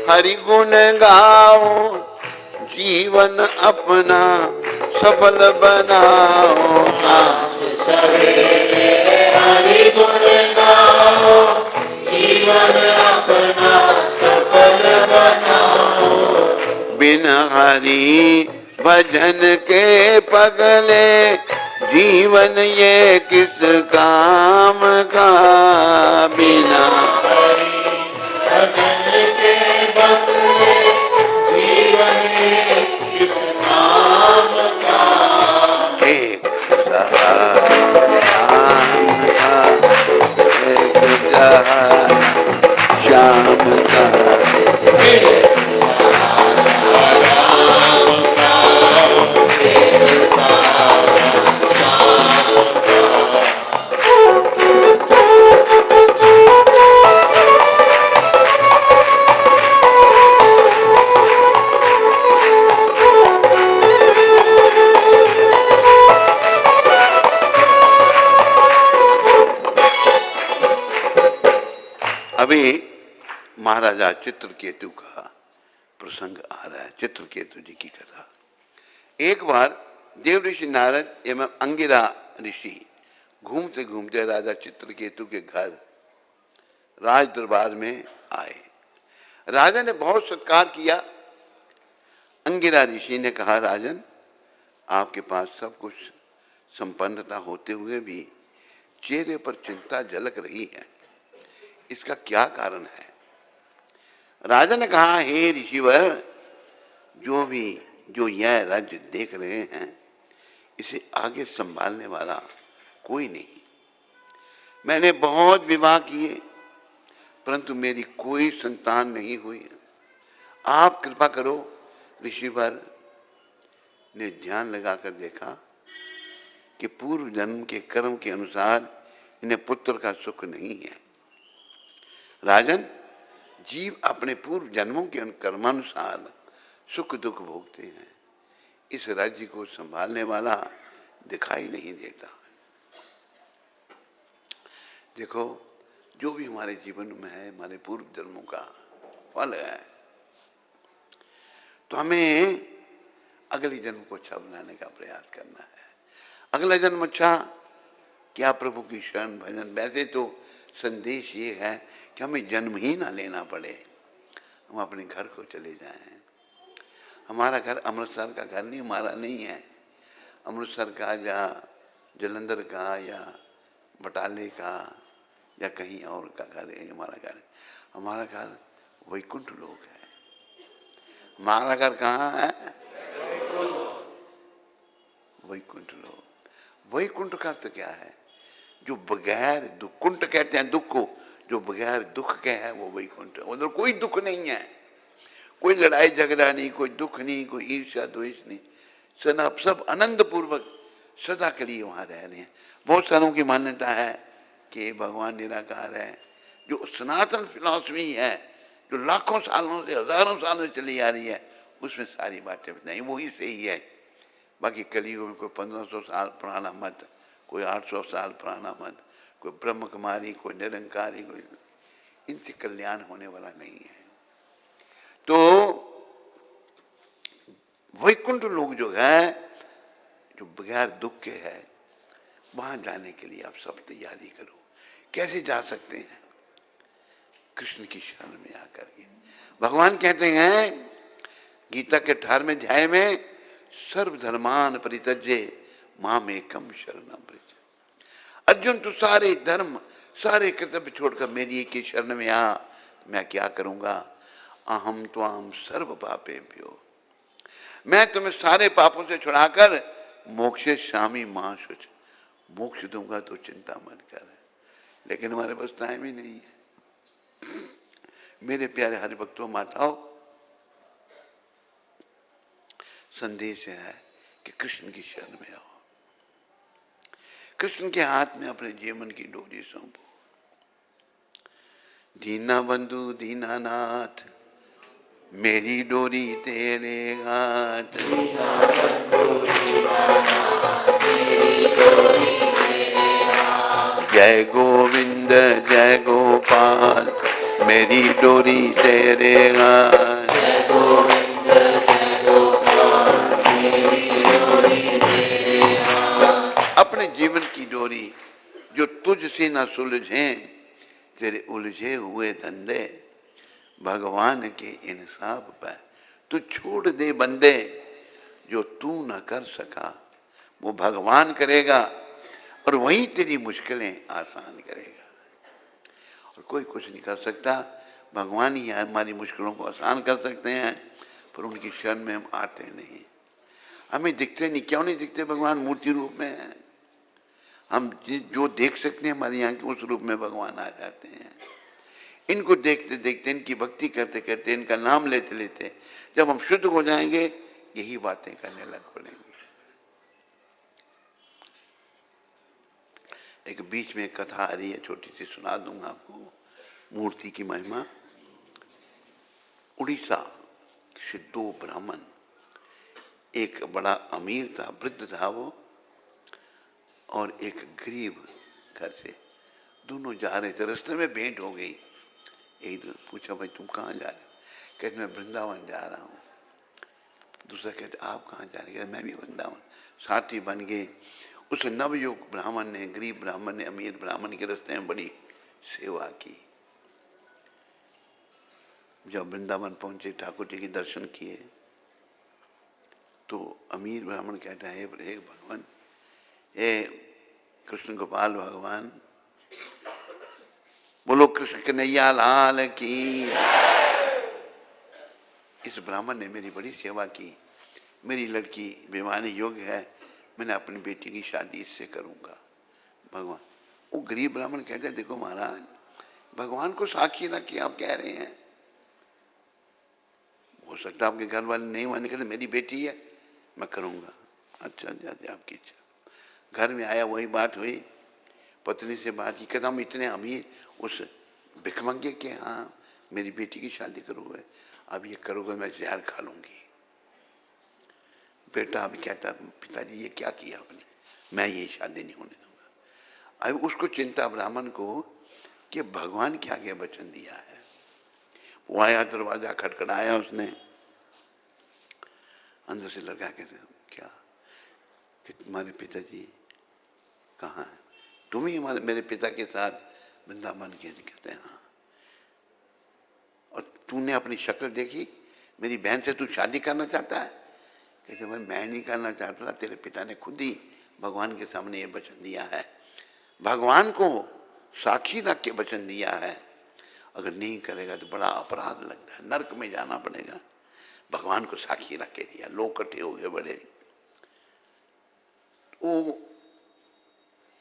हरि गुण गाओ, जीवन अपना सफल बनाओ। सांझ सवेरे हरि गुण गाओ, जीवन अपना सफल बनाओ। बिन हरि भजन के पगले, जीवन ये किस काम का। बिना भजन के बदले जीवन किस नाम का। एक सहारा राम का, एक सहारा श्याम का। एक सहारा राम का, एक सहारा श्याम का। अभी महाराजा चित्रकेतु का प्रसंग आ रहा है। चित्रकेतु जी की कथा। एक बार देव ऋषि नारद एवं अंगिरा ऋषि घूमते घूमते राजा चित्रकेतु के घर राज दरबार में आए। राजा ने बहुत सत्कार किया। अंगिरा ऋषि ने कहा, राजन, आपके पास सब कुछ संपन्नता होते हुए भी चेहरे पर चिंता झलक रही है, इसका क्या कारण है? राजा ने कहा, हे ऋषिवर, जो यह राज्य देख रहे हैं, इसे आगे संभालने वाला कोई नहीं। मैंने बहुत विवाह किए, परंतु मेरी कोई संतान नहीं हुई। आप कृपा करो। ऋषिवर ने ध्यान लगाकर देखा कि पूर्व जन्म के कर्म के अनुसार इन्हें पुत्र का सुख नहीं है। राजन, जीव अपने पूर्व जन्मों के कर्मानुसार सुख दुख भोगते हैं। इस राज्य को संभालने वाला दिखाई नहीं देता। देखो, जो भी हमारे जीवन में है, हमारे पूर्व जन्मों का फल है, तो हमें अगले जन्म को अच्छा बनाने का प्रयास करना है। अगला जन्म अच्छा क्या? प्रभु की शरण भजन। वैसे तो संदेश ये है कि हमें जन्म ही ना लेना पड़े, हम अपने घर को चले जाएं। हमारा घर अमृतसर का घर नहीं, हमारा नहीं है। अमृतसर का या जलंधर का या बटाले का या कहीं और का घर है हमारा घर। हमारा घर वैकुंठ लोक है। हमारा घर कहाँ है? वैकुंठ लोक। वैकुंठ का अर्थ क्या है? जो बगैर दुख, कुंठ कहते हैं दुख को, जो बगैर दुख के है वो वैकुंठ है। उधर कोई दुख नहीं है, कोई लड़ाई झगड़ा नहीं, कोई दुख नहीं, कोई ईर्ष्या द्वेष नहीं। सब आनंद पूर्वक सदा के लिए वहां रह रहे हैं। बहुत सारों की मान्यता है कि भगवान निराकार है। जो सनातन फिलॉसफी है, जो लाखों सालों से हजारों सालों से चली आ रही है, उसमें सारी बातें नहीं, वही सही है। बाकी कलयुग में कोई 1500 साल पुराना मत, कोई 800 साल पुराना मत, कोई ब्रह्म कुमारी, कोई निरंकारी, कोई, इनसे कल्याण होने वाला नहीं है। तो वैकुंठ लोग जो है, जो बगैर दुख के है, वहां जाने के लिए आप सब तैयारी करो। कैसे जा सकते हैं? कृष्ण की शरण में आकर के। भगवान कहते हैं गीता के 18वें अध्याय में, सर्वधर्मान परित्यज्य माम एकम शरणम व्रज। अर्जुन, तू सारे धर्म, सारे कर्तव्य छोड़कर मेरी एक ही शरण में आ। मैं क्या करूंगा? अहम त्वाम सर्व पापेभ्यो, मैं तुम्हें सारे पापों से छुड़ाकर मोक्षे शामी मां शुच, मोक्ष दूंगा तो चिंता मत कर। लेकिन हमारे पास टाइम ही नहीं है। मेरे प्यारे हरि भक्तों, माताओं, संदेश है कि कृष्ण की शरण में आओ। कृष्ण के हाथ में अपने जीवन की डोरी सौंपो। दीना बंधु दीनानाथ, मेरी डोरी तेरे हाथ। जय गोविंद जय गोपाल, मेरी डोरी तेरे हाथ। अपने जीवन की डोरी जो तुझसे न सुलझे, तेरे उलझे हुए धंधे, भगवान के इंसाफ पर तू छोड़ दे बंदे। जो तू न कर सका वो भगवान करेगा, और वही तेरी मुश्किलें आसान करेगा। और कोई कुछ नहीं कर सकता, भगवान ही हमारी मुश्किलों को आसान कर सकते हैं, पर उनकी शरण में हम आते नहीं। हमें दिखते नहीं। क्यों नहीं दिखते? भगवान मूर्ति रूप में है। हम जो देख सकते हैं हमारे यहाँ के, उस रूप में भगवान आ जाते हैं। इनको देखते देखते, इनकी भक्ति करते करते, इनका नाम लेते लेते जब हम शुद्ध हो जाएंगे, यही बातें करने लग पड़ेंगे। एक बीच में एक कथा आ रही है, छोटी सी सुना दूंगा आपको, मूर्ति की महिमा। उड़ीसा से दो ब्राह्मण, एक बड़ा अमीर था, वृद्ध था वो, और एक गरीब घर से, दोनों जा रहे थे। रास्ते में भेंट हो गई। एक पूछा, भाई तुम कहाँ जा रहे हो? कहते मैं वृंदावन जा रहा हूँ। दूसरा कहते आप कहाँ जा रहे? कहते मैं भी वृंदावन। साथी बन गए। उस नवयुग ब्राह्मण ने, गरीब ब्राह्मण ने अमीर ब्राह्मण के रास्ते में बड़ी सेवा की। जब वृंदावन पहुंचे, ठाकुर जी के दर्शन किए, तो अमीर ब्राह्मण कहता है, हे भगवान, हे कृष्ण गोपाल भगवान, बोलो कृष्ण कन्हैया लाल की। इस ब्राह्मण ने मेरी बड़ी सेवा की, मेरी लड़की विवाहने योग्य है, मैंने अपनी बेटी की शादी इससे करूंगा। भगवान, वो गरीब ब्राह्मण कहते हैं, देखो महाराज, भगवान को साक्षी रख के आप कह रहे हैं, हो सकता है आपके घर वाले नहीं माने, कहते मेरी बेटी है, मैं करूंगा। अच्छा जाते आपकी इच्छा। घर में आया, वही बात हुई, पत्नी से बात की, कहता हम इतने अमीर उस भिखमंगे के हाँ मेरी बेटी की शादी करोगे, अब ये करोगे मैं जहर खा लूंगी। बेटा अभी कहता, पिताजी ये क्या किया आपने, मैं ये शादी नहीं होने दूंगा। अब उसको चिंता ब्राह्मण को कि भगवान क्या क्या वचन दिया है। वो आया, दरवाजा खटखटाया उसने, अंदर से लड़का कहते क्या कि तुम्हारे पिताजी कहाँ हैं, तुम ही हमारे मेरे पिता के साथ वृंदावन के? कहते हैं हाँ। और तूने अपनी शक्ल देखी, मेरी बहन से तू शादी करना चाहता है? कहते भाई मैं नहीं करना चाहता था, तेरे पिता ने खुद ही भगवान के सामने ये वचन दिया है, भगवान को साक्षी रख के वचन दिया है, अगर नहीं करेगा तो बड़ा अपराध लगता है, नरक में जाना पड़ेगा। भगवान को साक्षी रख के दिया, लोग इकट्ठे हो गए बड़े। वो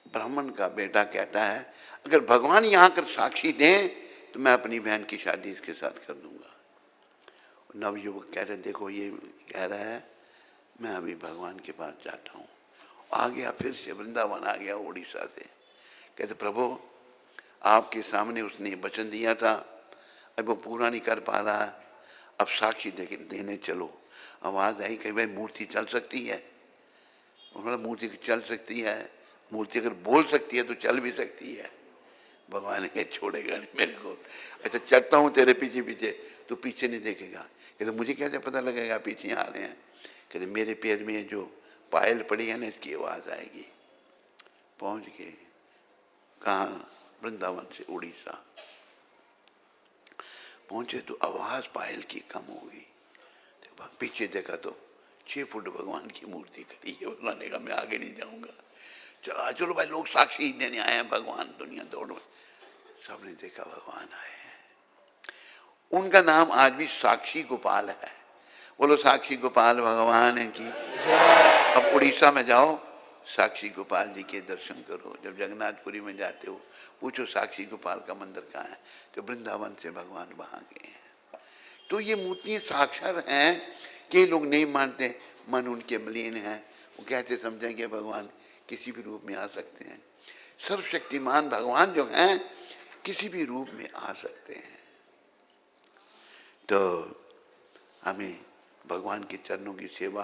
ब्राह्मण का बेटा कहता है, अगर भगवान यहाँ कर साक्षी दें तो मैं अपनी बहन की शादी इसके साथ कर दूंगा। नवयुवक कहते देखो ये कह रहा है, मैं अभी भगवान के पास जाता हूँ। आ गया, फिर से वृंदावन आ गया उड़ीसा से। कहते प्रभु आपके सामने उसने वचन दिया था, अब वो पूरा नहीं कर पा रहा, अब साक्षी देने चलो। आवाज़ आई कि भाई मूर्ति चल सकती है? मतलब मूर्ति चल सकती है, मूर्ति अगर बोल सकती है तो चल भी सकती है। भगवान ने छोड़ेगा नहीं मेरे को, अच्छा चलता हूँ तेरे पीछे पीछे, तो पीछे नहीं देखेगा। कहते मुझे कैसे पता लगेगा पीछे आ रहे हैं? कहते मेरे पैर में जो पायल पड़ी है ना, इसकी आवाज़ आएगी। पहुँच गए कहाँ? वृंदावन से उड़ीसा पहुंचे तो आवाज़ पायल की कम हो गई। पीछे देखा तो 6 फुट भगवान की मूर्ति खड़ी है। बोलाने का मैं आगे नहीं जाऊंगा, चलो चलो भाई, लोग साक्षी देने आए हैं, भगवान दुनिया दौड़ में। सबने देखा भगवान आए हैं। उनका नाम आज भी साक्षी गोपाल है। बोलो साक्षी गोपाल भगवान है की। अब उड़ीसा में जाओ, साक्षी गोपाल जी के दर्शन करो। जब जगन्नाथपुरी में जाते हो पूछो साक्षी गोपाल का मंदिर कहाँ है, तो वृंदावन से भगवान वहाँ गए हैं। तो ये मूर्तियाँ साक्षात हैं कि लोग नहीं मानते, मन उनके मलिन है, वो कहते समझेंगे भगवान किसी भी रूप में आ सकते हैं। सर्वशक्तिमान भगवान जो हैं किसी भी रूप में आ सकते हैं। तो हमें भगवान के चरणों की सेवा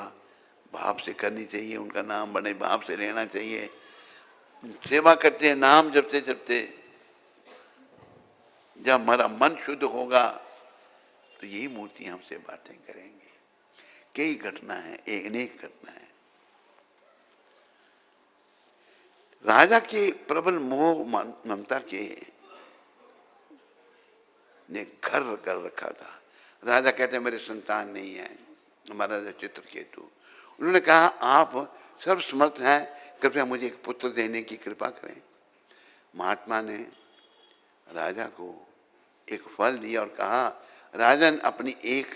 भाव से करनी चाहिए, उनका नाम बड़े भाव से लेना चाहिए। सेवा करते हैं, नाम जपते जपते जब हमारा मन शुद्ध होगा तो यही मूर्ति हमसे बातें करेंगी। कई घटना है, अनेक घटना है। राजा के प्रबल मोह ममता के ने घर कर रखा था। राजा कहते मेरे संतान नहीं है, महाराजा चित्रकेतु। उन्होंने कहा आप सर्वसमर्थ हैं, कृपया मुझे एक पुत्र देने की कृपा करें। महात्मा ने राजा को एक फल दिया और कहा राजन अपनी एक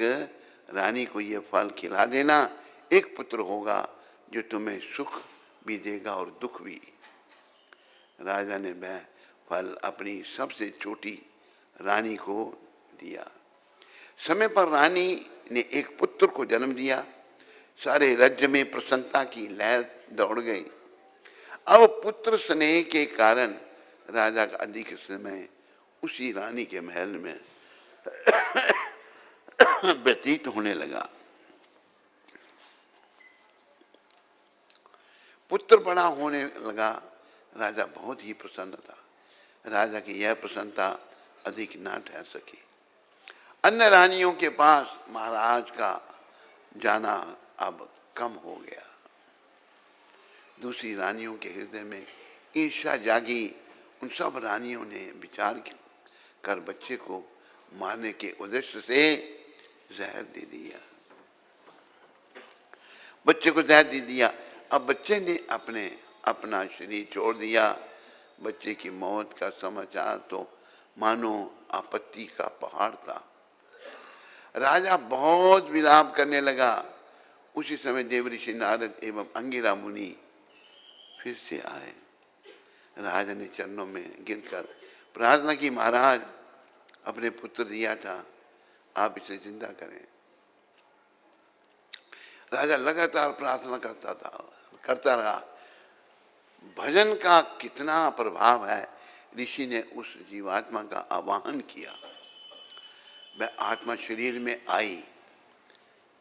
रानी को ये फल खिला देना, एक पुत्र होगा जो तुम्हें सुख भी देगा और दुख भी। राजा ने वह फल अपनी सबसे छोटी रानी को दिया। समय पर रानी ने एक पुत्र को जन्म दिया। सारे राज्य में प्रसन्नता की लहर दौड़ गई। अब पुत्र स्नेह के कारण राजा का अधिक समय उसी रानी के महल में व्यतीत होने लगा। पुत्र बड़ा होने लगा, राजा बहुत ही प्रसन्न था। राजा की यह प्रसन्नता अधिक ना ठहर सकी। अन्य रानियों के पास महाराज का जाना अब कम हो गया। दूसरी रानियों के हृदय में ईर्ष्या जागी। उन सब रानियों ने विचार कर बच्चे को मारने के उद्देश्य से जहर दे दिया। बच्चे को जहर दे दिया। अब बच्चे ने अपना शरीर छोड़ दिया। बच्चे की मौत का समाचार तो मानो आपत्ति का पहाड़ था। राजा बहुत विलाप करने लगा। उसी समय देवऋषि नारद एवं अंगिरा मुनि फिर से आए। राजा ने चरणों में गिरकर प्रार्थना की, महाराज अपने पुत्र दिया था, आप इसे जिंदा करें। राजा लगातार प्रार्थना करता रहा। भजन का कितना प्रभाव है। ऋषि ने उस जीवात्मा का आवाहन किया। वह आत्मा शरीर में आई।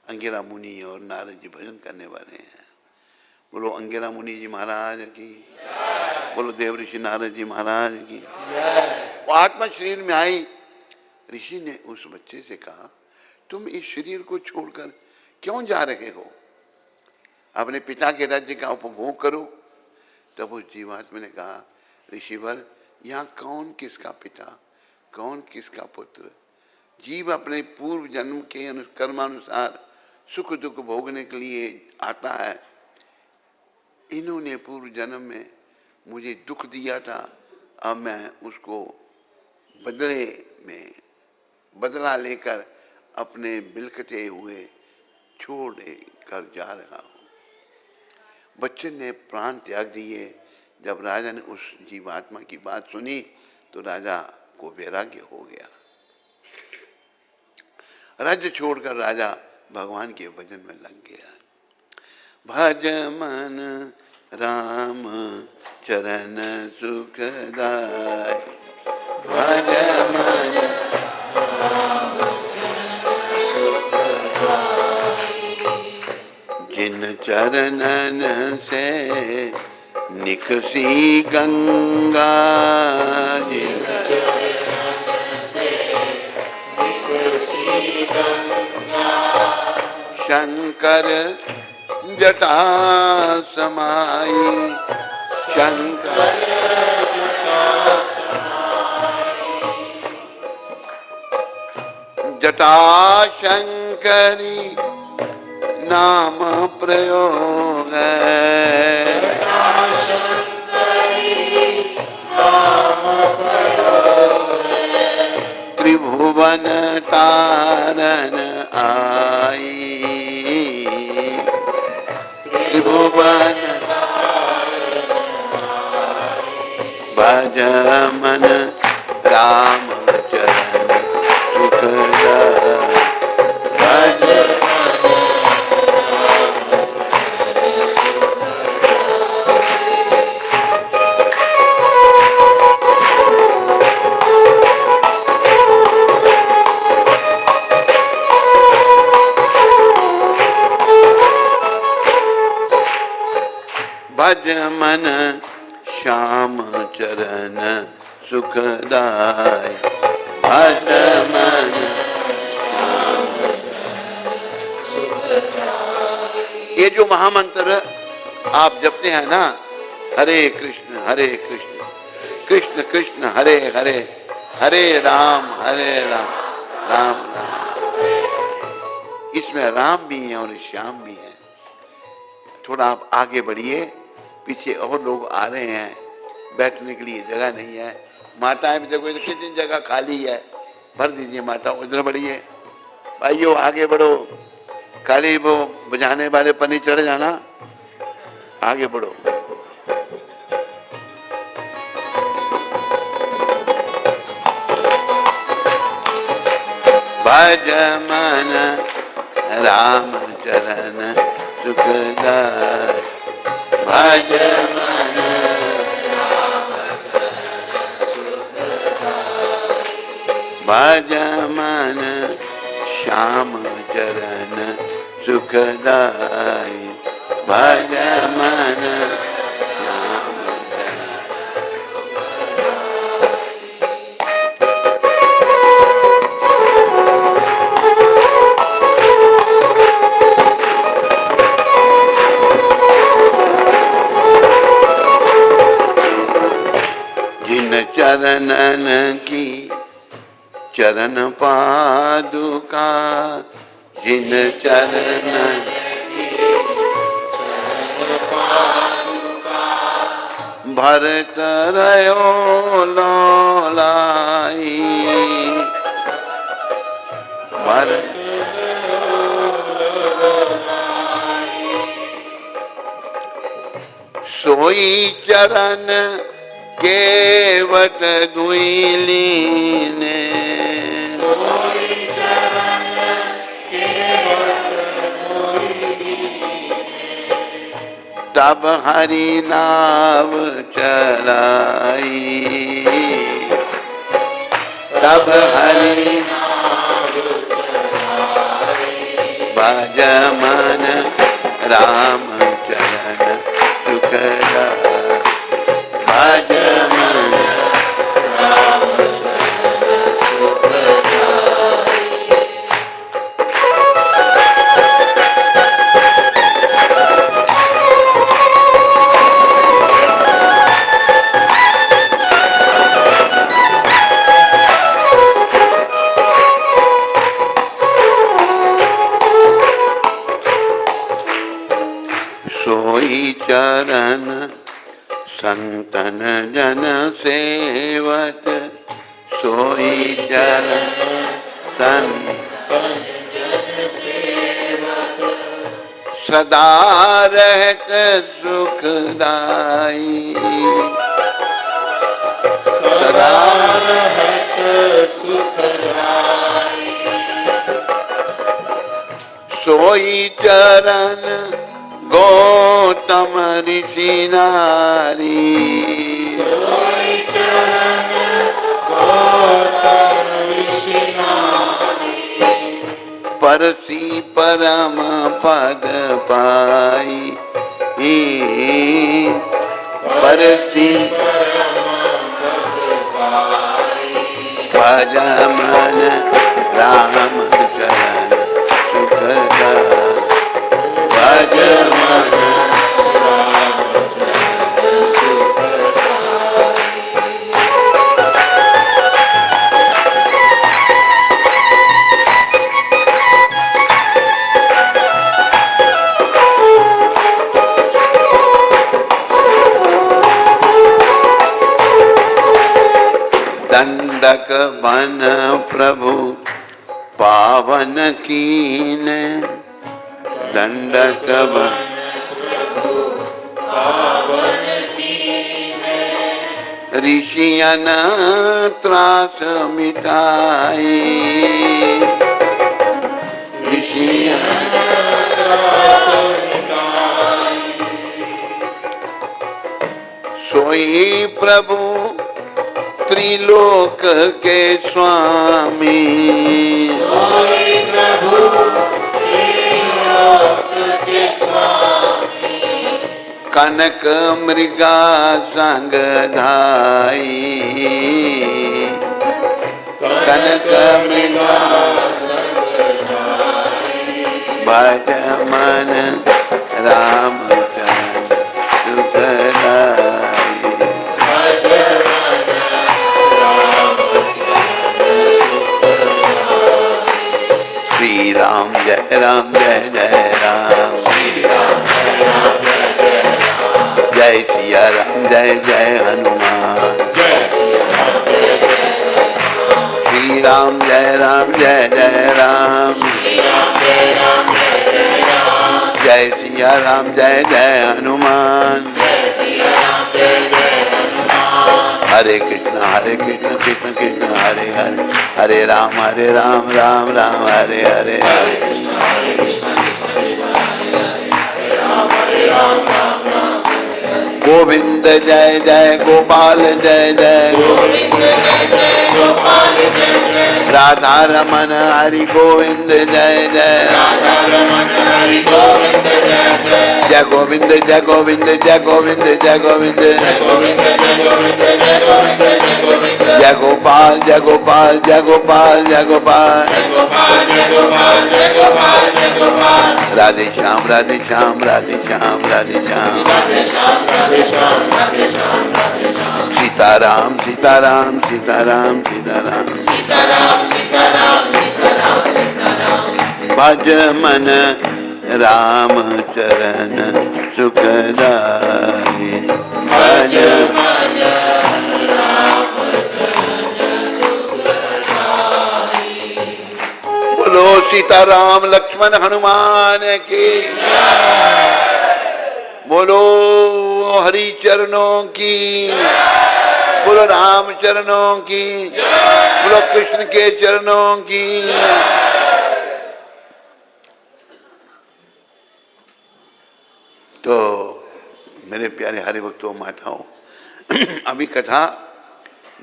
अंगिरा मुनि और नारद जी भजन करने वाले हैं। बोलो अंगिरा मुनि जी महाराज की, बोलो देवऋषि नारद जी महाराज की। वो आत्मा शरीर में आई। ऋषि ने उस बच्चे से कहा, तुम इस शरीर को छोड़कर क्यों जा रहे हो? अपने पिता के राज्य का उपभोग करो। तब उस जीवात्मा ने कहा, ऋषिवर, यहाँ कौन किसका पिता, कौन किसका पुत्र? जीव अपने पूर्व जन्म के कर्मानुसार सुख दुख भोगने के लिए आता है। इन्होंने पूर्व जन्म में मुझे दुख दिया था, अब मैं उसको बदला लेकर अपने बिलखते हुए छोड़ कर जा रहा हूँ। बच्चे ने प्राण त्याग दिए। जब राजा ने उस जीवात्मा की बात सुनी तो राजा को वैराग्य हो गया। राज्य छोड़कर राजा भगवान के भजन में लग गया। भज मन राम चरण सुखदाय, भज मन राम चरण सुखदाय, जिन चरणन से निकसी गंगा, जिन चरणन से निकसी गंगा, शंकर जटा समाई, शंकर जटा समाई, जटा शंकरी नाम प्रयोग है, जटा शंकरी नाम प्रयोग है, त्रिभुवन तारन आई, त्रिभुवन भज मन राम चरण सुखदाय, भज भज मन श्याम चरण सुखदाय, भज मन श्याम चरण सुखदाय। ये जो महामंत्र आप जपते हैं ना, हरे कृष्ण कृष्ण कृष्ण हरे हरे, हरे राम राम राम। इसमें राम भी है और श्याम भी है। थोड़ा आप आगे बढ़िए, पीछे और लोग आ रहे हैं, बैठने के लिए जगह नहीं है। माताएं भी देखो कितनी जगह खाली है, भर दीजिए माता, उधर बढ़िए। भाइयों आगे बढ़ो, खाली वो बजाने वाले पन्नी चढ़ जाना, आगे बढ़ो। भज मन राम चरण सुखदाय, भज मन राम चरण सुखदाय, भज मन श्याम चरण सुखदाय, भज मन श्याम चरण चरणन की चरण पादुका, जिन चरण भरत रयो लोलाई, भरत सोई चरण केवट दुईलीने, तब हरि नाम चलाई, तब हरि भज मन राम चरण सुखदा, भज मन राम चरण सुखदा। चरण संतन जन सेवत, सोई चरण संतन जन सेवत, सदा रहत सुखदाई, सदा रहत सुखदाई। सोई चरण गौतम ऋषि नारी, सोई चरण गौतम ऋषि नारी, परसी परम पद पाई, परसी परम पद पाई, भज मन राम चरण सुखदा, भज मन राम चरण सुखदा। दंडक बन प्रभु पावन कीन, दंडक बन पावन कीने, ऋषियन त्रास मिटाई, ऋषियन त्रास मिटाई। सोई प्रभु त्रिलोक के स्वामी, सोई प्रभु त्रिलोक के स्वामी, कनक मृगा संग धाई, कनक मृगा संग धाई, भज मन राम चरण सुखदाई, भज मन राम चरण सुखदाई। श्री राम जय राम जय जय राम, श्री राम जय राम जय जय राम, जय सिया राम जय जय हनुमान, जय सिया राम जय जय हनुमान। श्री राम जय राम जय जय राम, श्री राम जय राम जय जय राम, जय सिया राम जय जय हनुमान, जय सिया राम जय जय हनुमान। हरे कृष्ण कृष्ण कृष्ण हरे हरे, हरे राम राम राम हरे हरे, हरे कृष्ण कृष्ण कृष्ण हरे हरे, हरे राम राम राम हरे हरे। गोविंद जय जय गोपाल जय जय, गोविंद जय जय गोपाल जय जय, राधा रमन हरि गोविंद जय जय, राधा रमन हरि गोविंद जय जय, जय गोविंद जय गोविंद जय गोविंद जय गोविंद जय गोविंद जय गोविंद जय गोविंद जय गोविंद, जय गोपाल जय गोपाल जय गोपाल जय गोपाल जय गोपाल जय गोपाल जय गोपाल जय गोपाल। राधे श्याम राधे श्याम राधे श्याम राधे श्याम, राधे श्याम राधे श्याम राधे श्याम राधे श्याम। सीताराम सीताराम सीताराम सीताराम सीताराम सीताराम सीताराम सीताराम भज मन राम चरण सुखदाई भज मन राम चरण सुखदाई। बोलो सीताराम लक्ष्मण हनुमान की बोलो हरि चरणों की बोलो राम चरणों की बोलो कृष्ण के चरणों की। तो मेरे प्यारे हरि भक्तों माताओं, अभी कथा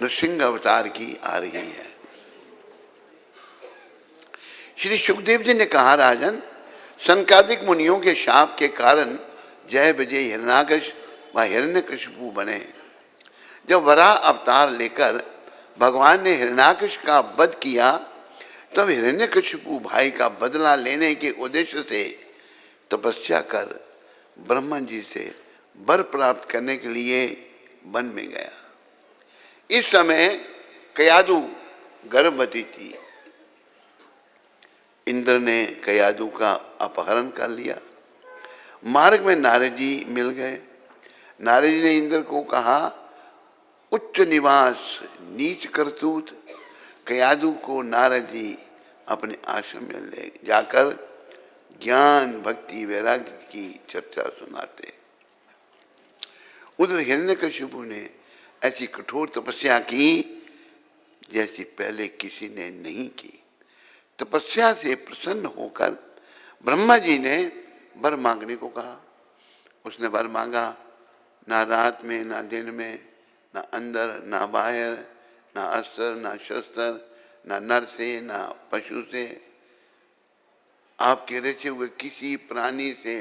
नृसिंह अवतार की आ रही है। श्री सुखदेव जी ने कहा, राजन, सनकादिक मुनियों के शाप के कारण जय विजय हिरण्याकश व हिरण्यकशिपु बने। जब वराह अवतार लेकर भगवान ने हिरण्याकश का वध किया, तब हिरण्यकशिपु भाई का बदला लेने के उद्देश्य से तपस्या कर ब्रह्मा जी से वर प्राप्त करने के लिए वन में गया। इस समय कयादु गर्भवती थी। इंद्र ने कयादु का अपहरण कर लिया। मार्ग में नारद जी मिल गए। नारद जी ने इंद्र को कहा, उच्च निवास नीच करतूत। कयादु को नारद जी अपने आश्रम में ले जाकर ज्ञान भक्ति वैराग्य की चर्चा सुनाते। उधर हिरण्यकशिपु ने ऐसी कठोर तपस्या की जैसी पहले किसी ने नहीं की। तपस्या से प्रसन्न होकर ब्रह्मा जी ने वर मांगने को कहा। उसने वर मांगा, ना रात में ना दिन में, ना अंदर ना बाहर, ना अस्त्र ना शस्त्र, ना नर से ना पशु से, आपके रचे हुए किसी प्राणी से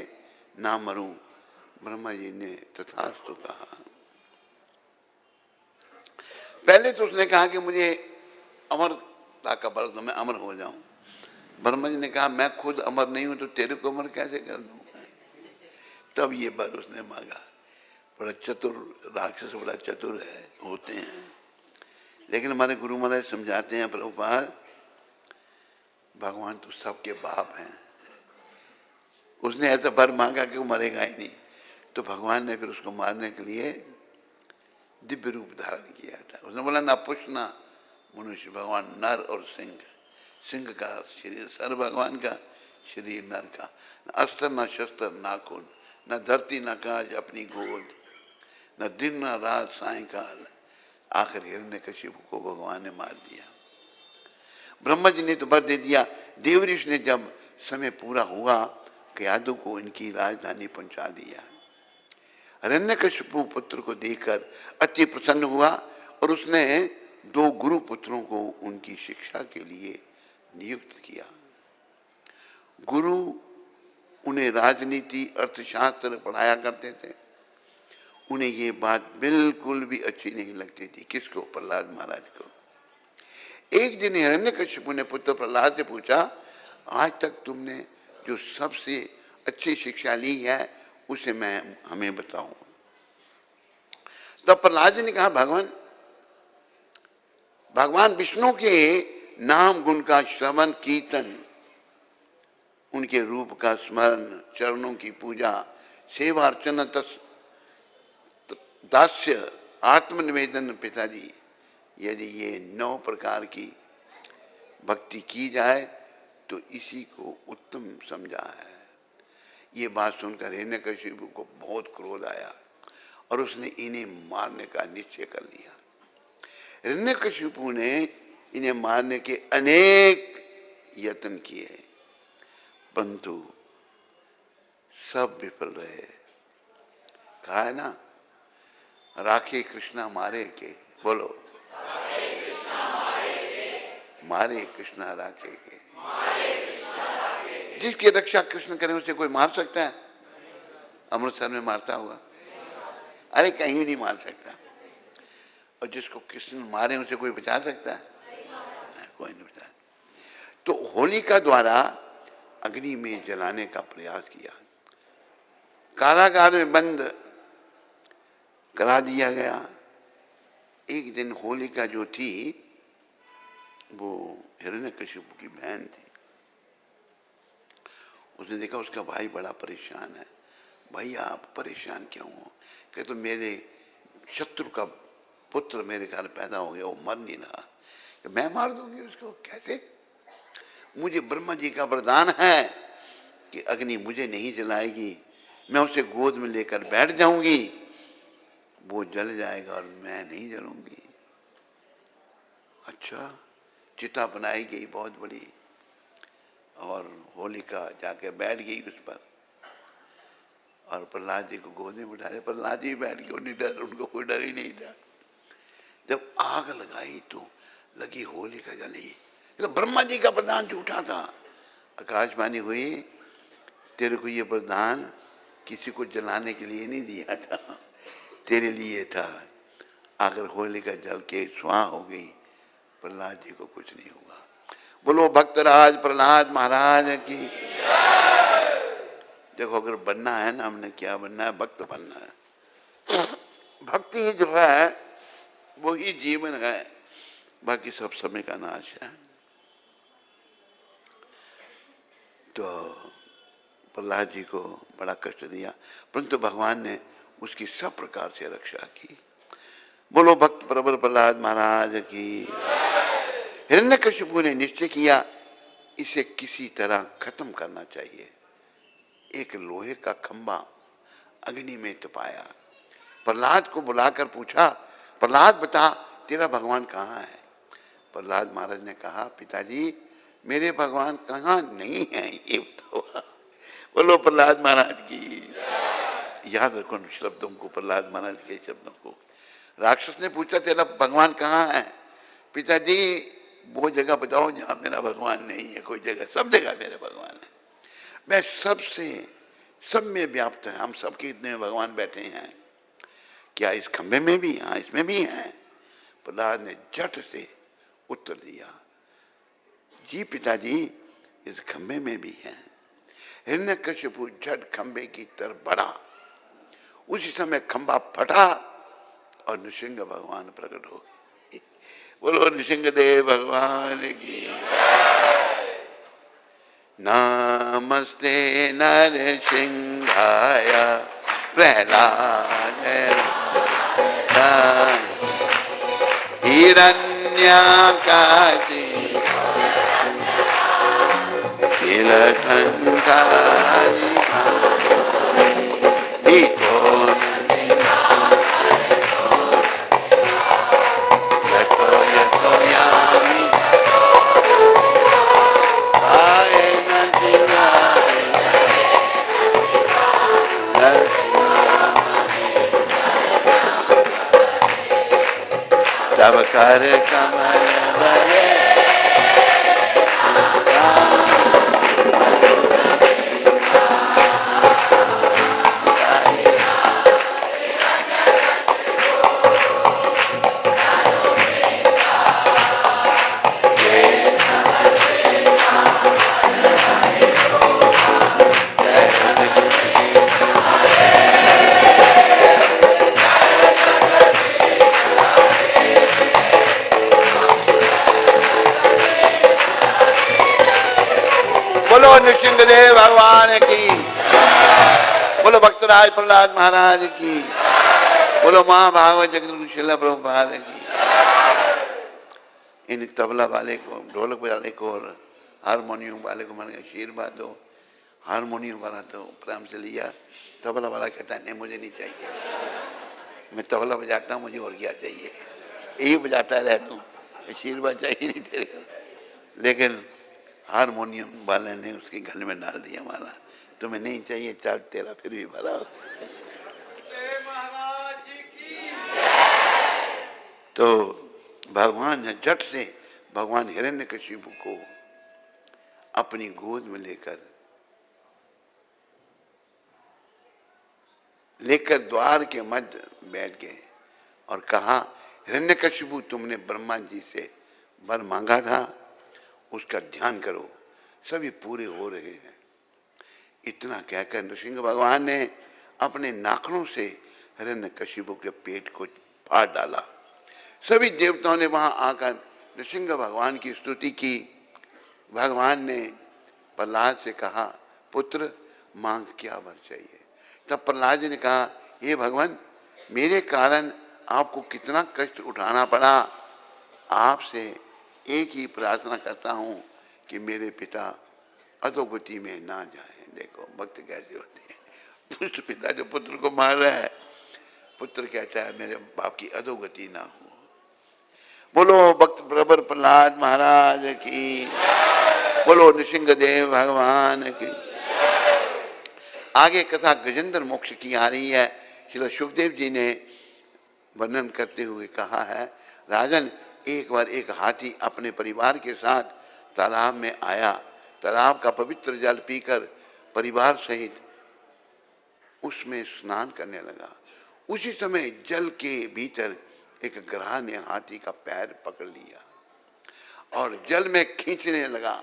ना मरूं। ब्रह्मा जी ने तथास्तु कहा। पहले तो उसने कहा कि मुझे अमरता का वर दो, मैं अमर हो जाऊं। ब्रह्मा जी ने कहा, मैं खुद अमर नहीं हूं तो तेरे को अमर कैसे कर दूं। तब ये वर उसने मांगा। बड़ा चतुर राक्षस, बड़ा चतुर है, होते हैं। लेकिन हमारे गुरु महाराज समझाते हैं, प्रभुपाद, भगवान तो सबके बाप हैं। उसने ऐसा वर मांगा कि वो मरेगा ही नहीं, तो भगवान ने फिर उसको मारने के लिए दिव्य रूप धारण किया था। उसने बोला, ना पुष्प ना मनुष्य, भगवान नर और सिंह। सिंह का शरीर सर भगवान का, शरीर नर का। न अस्त्र न शस्त्र नाखून, न धरती न काज अपनी गोद, न दिन न रात सायंकाल। आखिर हिरण्यकशिपु को भगवान ने मार दिया। ब्रह्मा जी ने तो वर दे दिया। देवऋषि ने जब समय पूरा हुआ, कयादु को इनकी राजधानी पहुंचा दिया। हिरण्यकशिपु पुत्र को देखकर अति प्रसन्न हुआ और उसने 2 गुरु पुत्रों को उनकी शिक्षा के लिए नियुक्त किया। गुरु उन्हें राजनीति अर्थशास्त्र पढ़ाया करते थे। उन्हें ये बात बिल्कुल भी अच्छी नहीं लगती थी। किसको? प्रहलाद महाराज को। एक दिन हिरण्यकशिपु ने पुत्र प्रहलाद से पूछा, आज तक तुमने जो सबसे अच्छी शिक्षा ली है उसे हमें बताओ। तब प्रहलाद जी ने कहा, भगवान विष्णु के नाम गुण का श्रवण कीर्तन, उनके रूप का स्मरण, चरणों की पूजा, सेवा अर्चना, दास्य, आत्मनिवेदन, पिताजी, यदि ये 9 प्रकार की भक्ति की जाए तो इसी को उत्तम समझा है। ये बात सुनकर हिरण्यकशिपु को बहुत क्रोध आया और उसने इन्हें मारने का निश्चय कर लिया। हिरण्यकशिपु ने इन्हें मारने के अनेक यत्न किए, परंतु सब विफल रहे। कहा है ना, राखे कृष्णा मारे के, बोलो, मारे कृष्णा राखे के। जिसकी रक्षा कृष्ण करे उसे कोई मार सकता है? अमृतसर में मारता हुआ? अरे कहीं नहीं मार सकता। और जिसको कृष्ण मारे उसे कोई बचा सकता है? कोई नहीं बचा। तो होलिका द्वारा अग्नि में जलाने का प्रयास किया, कारागार में बंद करा दिया गया। एक दिन होलिका जो थी वो हिरण्यकशिपु की बहन थी। उसने देखा उसका भाई बड़ा परेशान है। भाई आप परेशान क्यों हो? कहे तो मेरे शत्रु का पुत्र मेरे घर पैदा हो गया, वो मर नहीं रहा, मैं मार दूंगी उसको। कैसे? मुझे ब्रह्मा जी का वरदान है कि अग्नि मुझे नहीं जलाएगी, मैं उसे गोद में लेकर बैठ जाऊंगी, वो जल जाएगा और मैं नहीं जलूंगी। अच्छा, चिता बनाई गई बहुत बड़ी और होलिका जाकर बैठ गई उस पर और प्रहलाद जी को गोद में बिठाया। प्रहलाद जी बैठ गए, उन्हें डर, उनको कोई डर ही नहीं था। जब आग लगाई तो लगी होलिका जली, तो ब्रह्मा जी का वरदान झूठा था। आकाशवाणी हुई, तेरे को ये वरदान किसी को जलाने के लिए नहीं दिया था, तेरे लिए था। अगर होलिका जल के स्वाहा हो गई, प्रहलाद जी को कुछ नहीं हुआ। बोलो भक्तराज प्रहलाद महाराज की। देखो, अगर बनना है ना, हमने क्या बनना है? भक्त बनना है। भक्ति जो है वो ही जीवन है, बाकी सब समय का नाश है। तो प्रहलाद जी को बड़ा कष्ट दिया, परंतु भगवान ने उसकी सब प्रकार से रक्षा की। बोलो भक्त प्रबल प्रहलाद महाराज की। हिरण्यकशिपु ने निश्चय किया इसे किसी तरह खत्म करना चाहिए। एक लोहे का खंबा अग्नि में तपाया, प्रहलाद को बुलाकर पूछा, प्रहलाद बता तेरा भगवान कहाँ है? प्रहलाद महाराज ने कहा, पिताजी मेरे भगवान कहाँ नहीं है ये बताओ। बोलो प्रहलाद महाराज की। याद रखो शब्दों को, प्रहलाद महाराज के शब्दों को। राक्षस ने पूछा तेरा भगवान कहाँ है? पिताजी वो जगह बताओ जहाँ मेरा भगवान नहीं है। कोई जगह, सब जगह मेरे भगवान है। मैं सबसे, सब में व्याप्त है। हम सबके इतने भगवान बैठे हैं, क्या इस खंबे में भी? हाँ, इसमें भी हैं। प्रहलाद ने झट से उत्तर दिया, जी पिताजी इस खंबे में भी हैं। हिरण्यकशिपु झट खंबे की तरफ बढ़ा। उसी समय खंबा फटा और नृसिंह भगवान प्रकट हो गए। बोलो नृसिंह देव भगवान की। नमस्ते नरसिंहाय प्रहलाद हिरण्यकाशी नीलकंठारी तब कर कमल बले नृसिंहदेव भगवान की। बोलो भक्तराज प्रहलाद महाराज की। बोलो महाभागवत जगत शिला प्रभुपाद की। इन तबला वाले को, ढोलक वाले को और हारमोनियम वाले को मैंने आशीर्वाद दो। हारमोनियम वाला तो प्रेम से लिया, तबला वाला कहता है नहीं मुझे नहीं चाहिए, मैं तबला बजाता हूँ, मुझे और क्या चाहिए, यही बजाता रहता हूँ, आशीर्वाद चाहिए नहीं तेरे को। लेकिन हारमोनियम वाले ने उसके गले में डाल दिया माला, तुम्हें नहीं चाहिए, चल तेरा फिर भी भला हो। तो भगवान ने झट से भगवान हिरण्यकशिपु को अपनी गोद में लेकर द्वार के मध्य बैठ गए और कहा, हिरण्यकशिपु तुमने ब्रह्मा जी से वर मांगा था, उसका ध्यान करो, सभी पूरे हो रहे हैं। इतना कहकर नृसिंह भगवान ने अपने नाखूनों से हिरण्यकशिपु के पेट को फाड़ डाला। सभी देवताओं ने वहां आकर नृसिंह भगवान की स्तुति की। भगवान ने प्रहलाद से कहा, पुत्र मांग क्या वर चाहिए। तब प्रहलाद जी ने कहा, हे भगवान, मेरे कारण आपको कितना कष्ट उठाना पड़ा, आपसे एक ही प्रार्थना करता हूं कि मेरे पिता अधोगति में ना जाए। देखो भक्त कैसे होते हैं, दुष्ट पिता जो पुत्र को मार रहा है, पुत्र कहता है मेरे बाप की अधोगति ना हो। बोलो भक्त प्रवर प्रहलाद महाराज की, बोलो नृसिंह देव भगवान की। आगे कथा गजेंद्र मोक्ष की आ रही है। श्री सुखदेव जी ने वर्णन करते हुए कहा है, राजन, एक बार एक हाथी अपने परिवार के साथ तालाब में आया। तालाब का पवित्र जल पीकर परिवार सहित उसमें स्नान करने लगा। उसी समय जल के भीतर एक ग्राह ने हाथी का पैर पकड़ लिया और जल में खींचने लगा।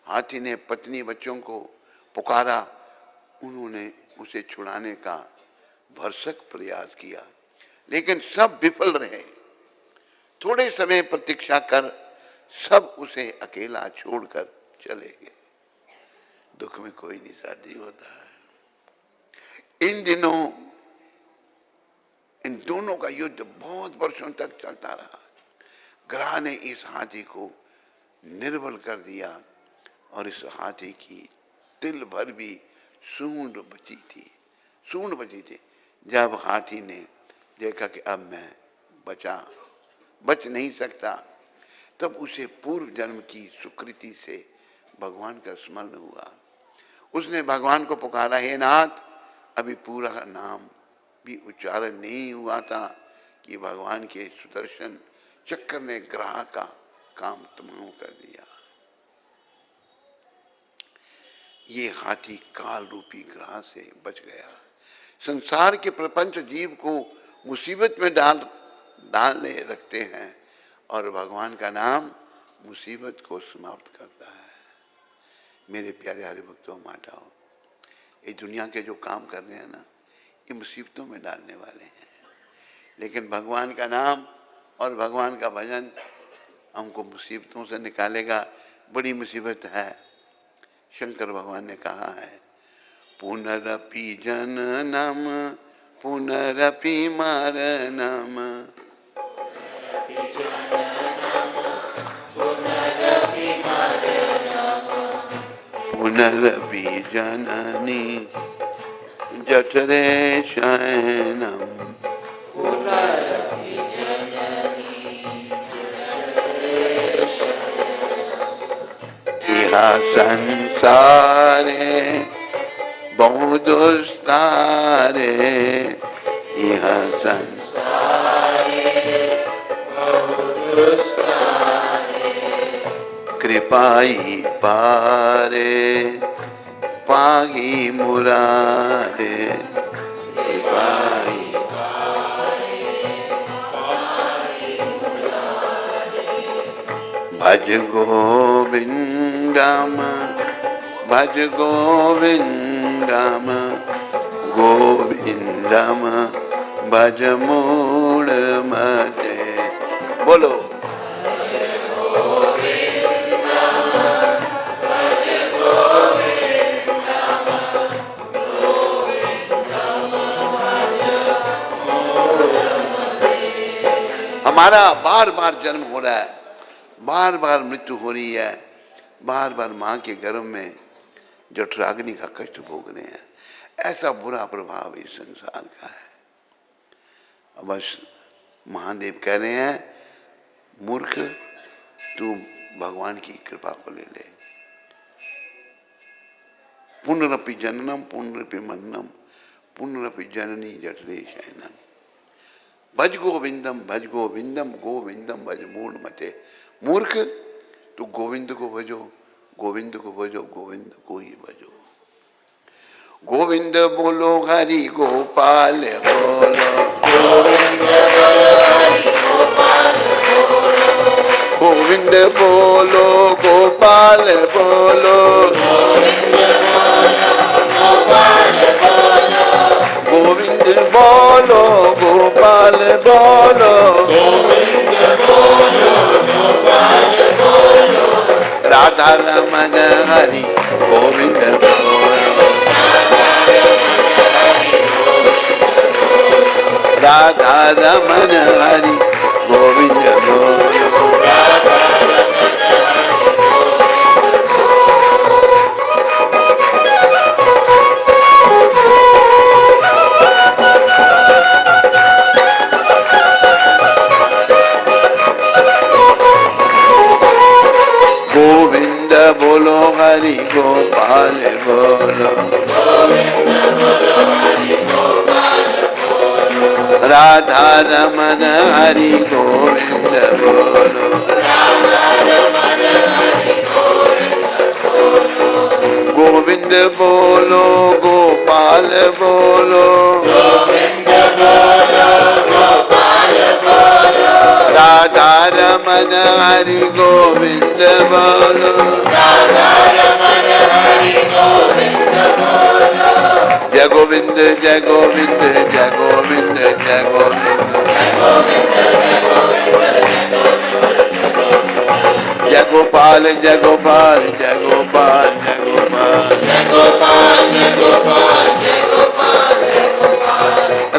हाथी ने पत्नी बच्चों को पुकारा, उन्होंने उसे छुड़ाने का भरसक प्रयास किया, लेकिन सब विफल रहे। थोड़े समय प्रतीक्षा कर सब उसे अकेला छोड़कर चले गए। दुख में कोई नहीं साथी होता है। इन दिनों इन दोनों का युद्ध बहुत वर्षों तक चलता रहा। ग्रह ने इस हाथी को निर्बल कर दिया और इस हाथी की तिल भर भी सूंड बची थी। जब हाथी ने देखा कि अब मैं बच नहीं सकता, तब उसे पूर्व जन्म की सुकृति से भगवान का स्मरण हुआ। उसने भगवान को पुकारा, हे नाथ, अभी पूरा नाम भी उच्चारण नहीं हुआ था कि भगवान के सुदर्शन चक्र ने ग्रह का काम तमाम कर दिया। ये हाथी काल रूपी ग्रह से बच गया। संसार के प्रपंच जीव को मुसीबत में डालने रखते हैं और भगवान का नाम मुसीबत को समाप्त करता है। मेरे प्यारे हरि भक्तों, माताओं, ये दुनिया के जो काम कर रहे हैं ना, ये मुसीबतों में डालने वाले हैं, लेकिन भगवान का नाम और भगवान का भजन हमको मुसीबतों से निकालेगा। बड़ी मुसीबत है। शंकर भगवान ने कहा है, पुनरपि जननम पुनरपि मरणम, पुनरपि जननी जठरे शयनम, इह संसारे बहु दुस्तारे, इह संसारे कृपाई पारे पाही मुरारे, कृपाई भज गोविंदम भज गोविंदम गोविंदम भज मूढ़ मते। बोलो हमारा बार बार जन्म हो रहा है, बार बार मृत्यु हो रही है, बार बार माँ के गर्भ में जठराग्नि का कष्ट भोग रहे हैं। ऐसा बुरा प्रभाव इस संसार का है। अब बस महादेव कह रहे हैं, मूर्ख, तू भगवान की कृपा को ले ले। पुनरपि जननम पुनरपि मरणम पुनरपि जननी जठरे शयनम, भज गोविंदम गोविंदम भज मूढ़ मते। मूर्ख, तू गोविंद को भजो, गोविंद को भजो, गोविंद को ही भजो। गोविंद बोलो हरि गोपाल बोलो, गोविंद बोलो गोपाल बोलो, गोविंद बोलो गोपाल बोलो, गोविंद रमन हरि गोविंद बोलो, राधा रमन हरि गोविंद बोलो, गोविंद बोलो हरि गोपाल बोलो, राधा रमन हरि गोविंद बोलो, गोविंद बोलो गोपाल बोलो, राधा रमन हरि गोविंद बोलो, जय गोविंद जय गोविंद जय गोविंद जय गोविंद, जय गोपाल जय गोपाल जय गोपाल जय गोपाल,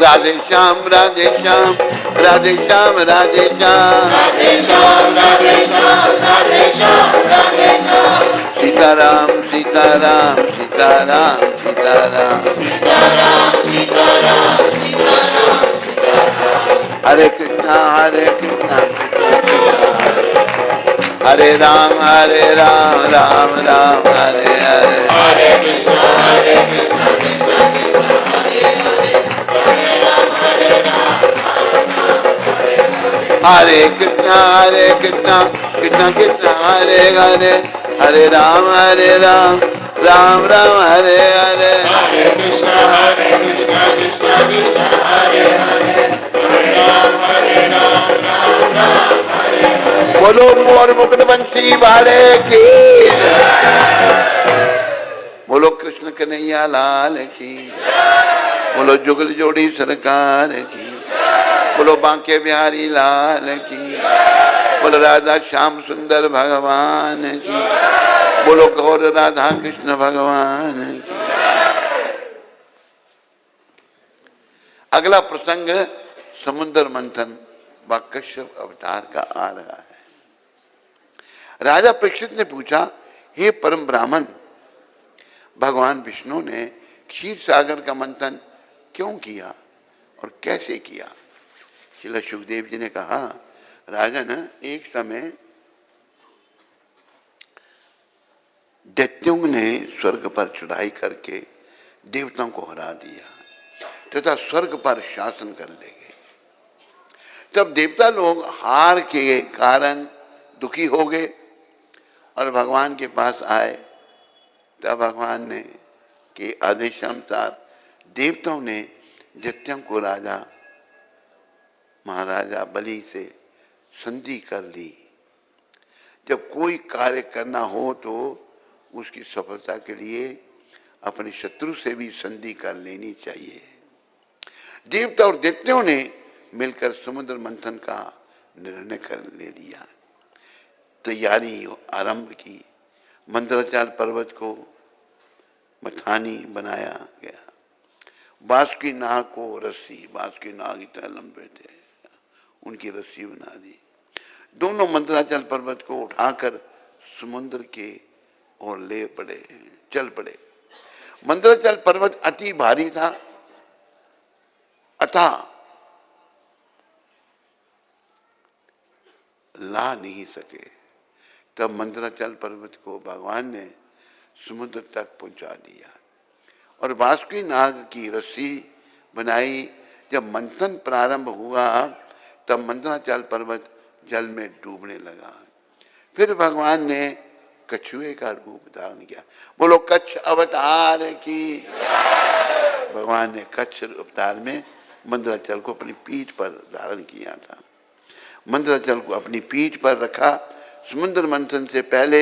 राधे श्याम राधे श्याम राधे श्याम राधे श्याम, सीताराम सीताराम सीताराम सीताराम, हरे कृष्णा हरे राम राम राम हरे हरे, हरे कृष्णा कृष्णा कृष्णा हरे हरे, हरे राम हरे कृष्णा कृष्णा कृष्णा हरे हरे, हरे राम राम राम हरे हरे, हरे कृष्णा कृष्णा कृष्णा हरे हरे, हरे राम राम राम हरे हरे। बोलो मोर मुकुट बंसी वाले की, बोलो कृष्ण कन्हैया लाल की, बोलो जुगल जोड़ी सरकार की, बोलो बांके बिहारी लाल की, बोलो राधा श्याम सुंदर भगवान की, बोलो गौर राधा कृष्ण भगवान की। अगला प्रसंग समुद्र मंथन व कश्यप अवतार का आ रहा है। राजा परीक्षित ने पूछा, हे परम ब्राह्मण, भगवान विष्णु ने क्षीर सागर का मंथन क्यों किया और कैसे किया? श्रील सुखदेव जी ने कहा, राजन, एक समय दैत्यों ने स्वर्ग पर चढ़ाई करके देवताओं को हरा दिया तथा स्वर्ग पर शासन कर ले गए। तब देवता लोग हार के कारण दुखी हो गए और भगवान के पास आए। तब भगवान ने के आदेशानुसार देवताओं ने दैत्यों को राजा महाराजा बलि से संधि कर ली। जब कोई कार्य करना हो तो उसकी सफलता के लिए अपने शत्रु से भी संधि कर लेनी चाहिए। देवता और दैत्यों ने मिलकर समुद्र मंथन का निर्णय कर ले लिया। तैयारी आरंभ की। मंदराचल पर्वत को मथानी बनाया गया। बांसुरी नाग को रस्सी, बांसुरी नाग इतना लंबे थे, उनकी रस्सी बना दी। दोनों मंदराचल पर्वत को उठाकर समुद्र के ओर ले पड़े, चल पड़े। मंदराचल पर्वत अति भारी था, अतः ला नहीं सके। तब मंदराचल पर्वत को भगवान ने समुद्र तक पहुंचा दिया और बांसुरी नाग की रस्सी बनाई। जब मंथन प्रारंभ हुआ तब मंदराचल पर्वत जल में डूबने लगा। फिर भगवान ने कछुए का रूप धारण किया। बोलो कच्छ अवतार की। भगवान ने कच्छ अवतार में मंदराचल को अपनी पीठ पर धारण किया था। मंदराचल को अपनी पीठ पर रखा। समुद्र मंथन से पहले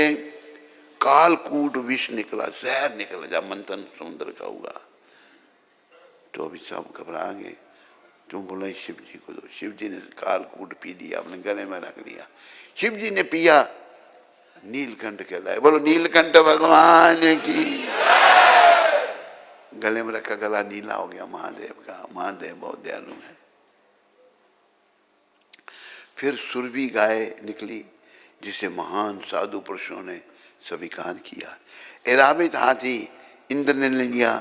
कालकूट विष निकला, जहर निकला। जब मंथन समुद्र का हुआ तो अभी सब घबरा गए। तुम बोले शिव जी को दो। शिव जी ने कालकूट पी लिया, अपने गले में रख लिया। शिव जी ने पिया नीलकंठ कहलाए। बोलो नीलकंठ भगवान की। गले में रखा गला नीला हो गया महादेव का। महादेव बहुत दयालु है। फिर सुरभि गाय निकली जिसे महान साधु पुरुषों ने स्वीकार किया। ऐरावत हाथी इंद्र ने लिया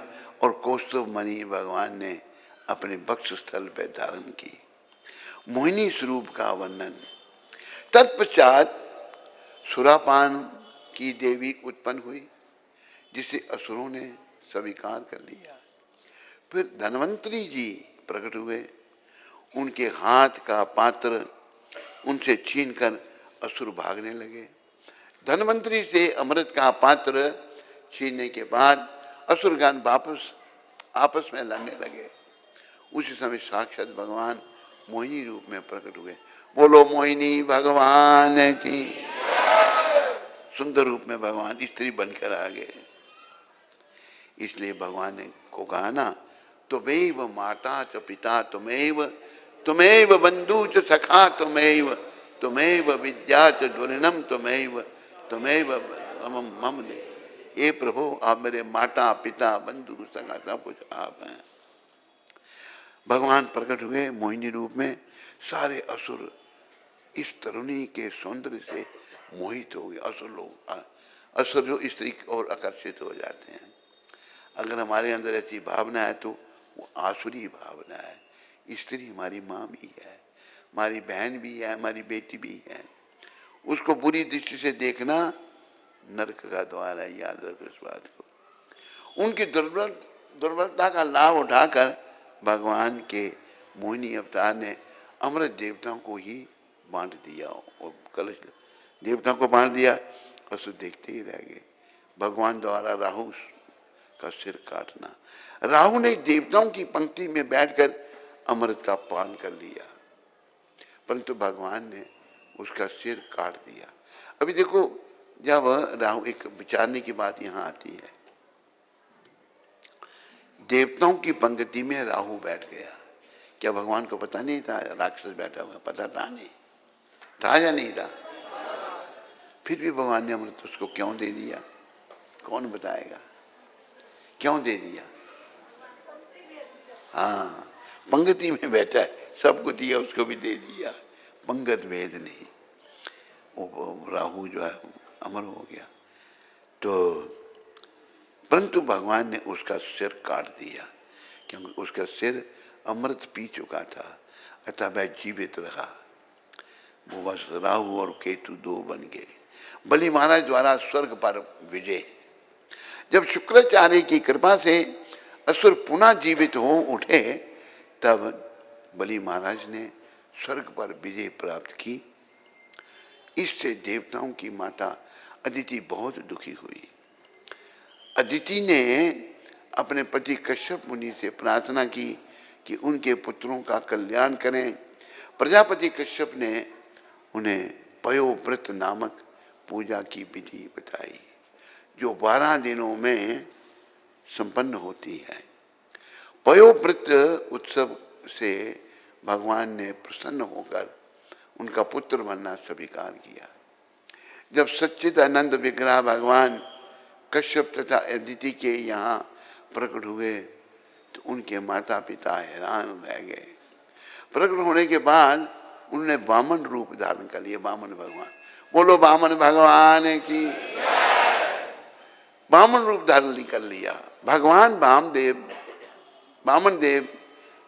और कौस्तुभ मणि भगवान ने अपने वक्ष स्थल पर धारण की। मोहिनी स्वरूप का वर्णन। तत्पश्चात सुरापान की देवी उत्पन्न हुई जिसे असुरों ने स्वीकार कर लिया। फिर धन्वंतरी जी प्रकट हुए। उनके हाथ का पात्र उनसे छीनकर असुर भागने लगे। धन्वंतरी से अमृत का पात्र छीनने के बाद असुरगण वापस आपस में लड़ने लगे। उसी समय साक्षात भगवान मोहिनी रूप में प्रकट हुए। बोलो मोहिनी भगवान की। सुंदर रूप में भगवान स्त्री बनकर आ गए। इसलिए भगवान ने को कहा ना, तुमैव माता च पिता तुमैव, तुमैव बंधु च सखा तुमैव, तुमैव विद्या च दुर्णम तुमैव, तुमैव मम दे। ये प्रभु आप मेरे माता पिता बंधु सखा सब कुछ आप हैं। भगवान प्रकट हुए मोहिनी रूप में। सारे असुर इस तरुणी के सौंदर्य से मोहित हो गए। असुर लोग, असुर जो स्त्री और आकर्षित हो जाते हैं। अगर हमारे अंदर ऐसी भावना है तो वो आसुरी भावना है। स्त्री हमारी माँ भी है, हमारी बहन भी है, हमारी बेटी भी है। उसको बुरी दृष्टि से देखना नरक का द्वार है। याद रखो इस बात को। उनकी दुर्बलता का लाभ उठाकर भगवान के मोहिनी अवतार ने अमृत देवताओं को ही बांट दिया और कलश देवताओं को बांट दिया। असुर देखते ही रह गए। भगवान द्वारा राहु का सिर काटना। राहु ने देवताओं की पंक्ति में बैठकर अमृत का पान कर लिया, परंतु भगवान ने उसका सिर काट दिया। अभी देखो, जब राहु, एक विचारने की बात यहाँ आती है, देवताओं की पंक्ति में राहु बैठ गया। क्या भगवान को पता नहीं था राक्षस बैठा हुआ? पता था नहीं था या नहीं था? फिर भी भगवान ने अमृत उसको क्यों दे दिया? कौन बताएगा क्यों दे दिया? हाँ, पंक्ति में बैठा है, सबको दिया, उसको भी दे दिया। पंगत भेद नहीं। वो राहु जो है अमर हो गया। तो परंतु भगवान ने उसका सिर काट दिया क्योंकि उसका सिर अमृत पी चुका था, अतः वह जीवित रहा। वो बस राहु और केतु दो बन गए। बलि महाराज द्वारा स्वर्ग पर विजय। जब शुक्राचार्य की कृपा से असुर पुनः जीवित हो उठे, तब बलि महाराज ने स्वर्ग पर विजय प्राप्त की। इससे देवताओं की माता अदिति बहुत दुखी हुई। अदिति ने अपने पति कश्यप मुनि से प्रार्थना की कि उनके पुत्रों का कल्याण करें। प्रजापति कश्यप ने उन्हें पयोव्रत नामक पूजा की विधि बताई, जो 12 दिनों में संपन्न होती है। पयोव्रत उत्सव से भगवान ने प्रसन्न होकर उनका पुत्र बनना स्वीकार किया। जब सच्चिदानंद विग्रह भगवान कश्यप तथा अदिति के यहाँ प्रकट हुए तो उनके माता पिता हैरान रह गए। प्रकट होने के बाद उन्होंने वामन रूप धारण कर लिया। वामन भगवान, बोलो वामन भगवान की। वामन रूप धारण कर लिया। भगवान वामन देव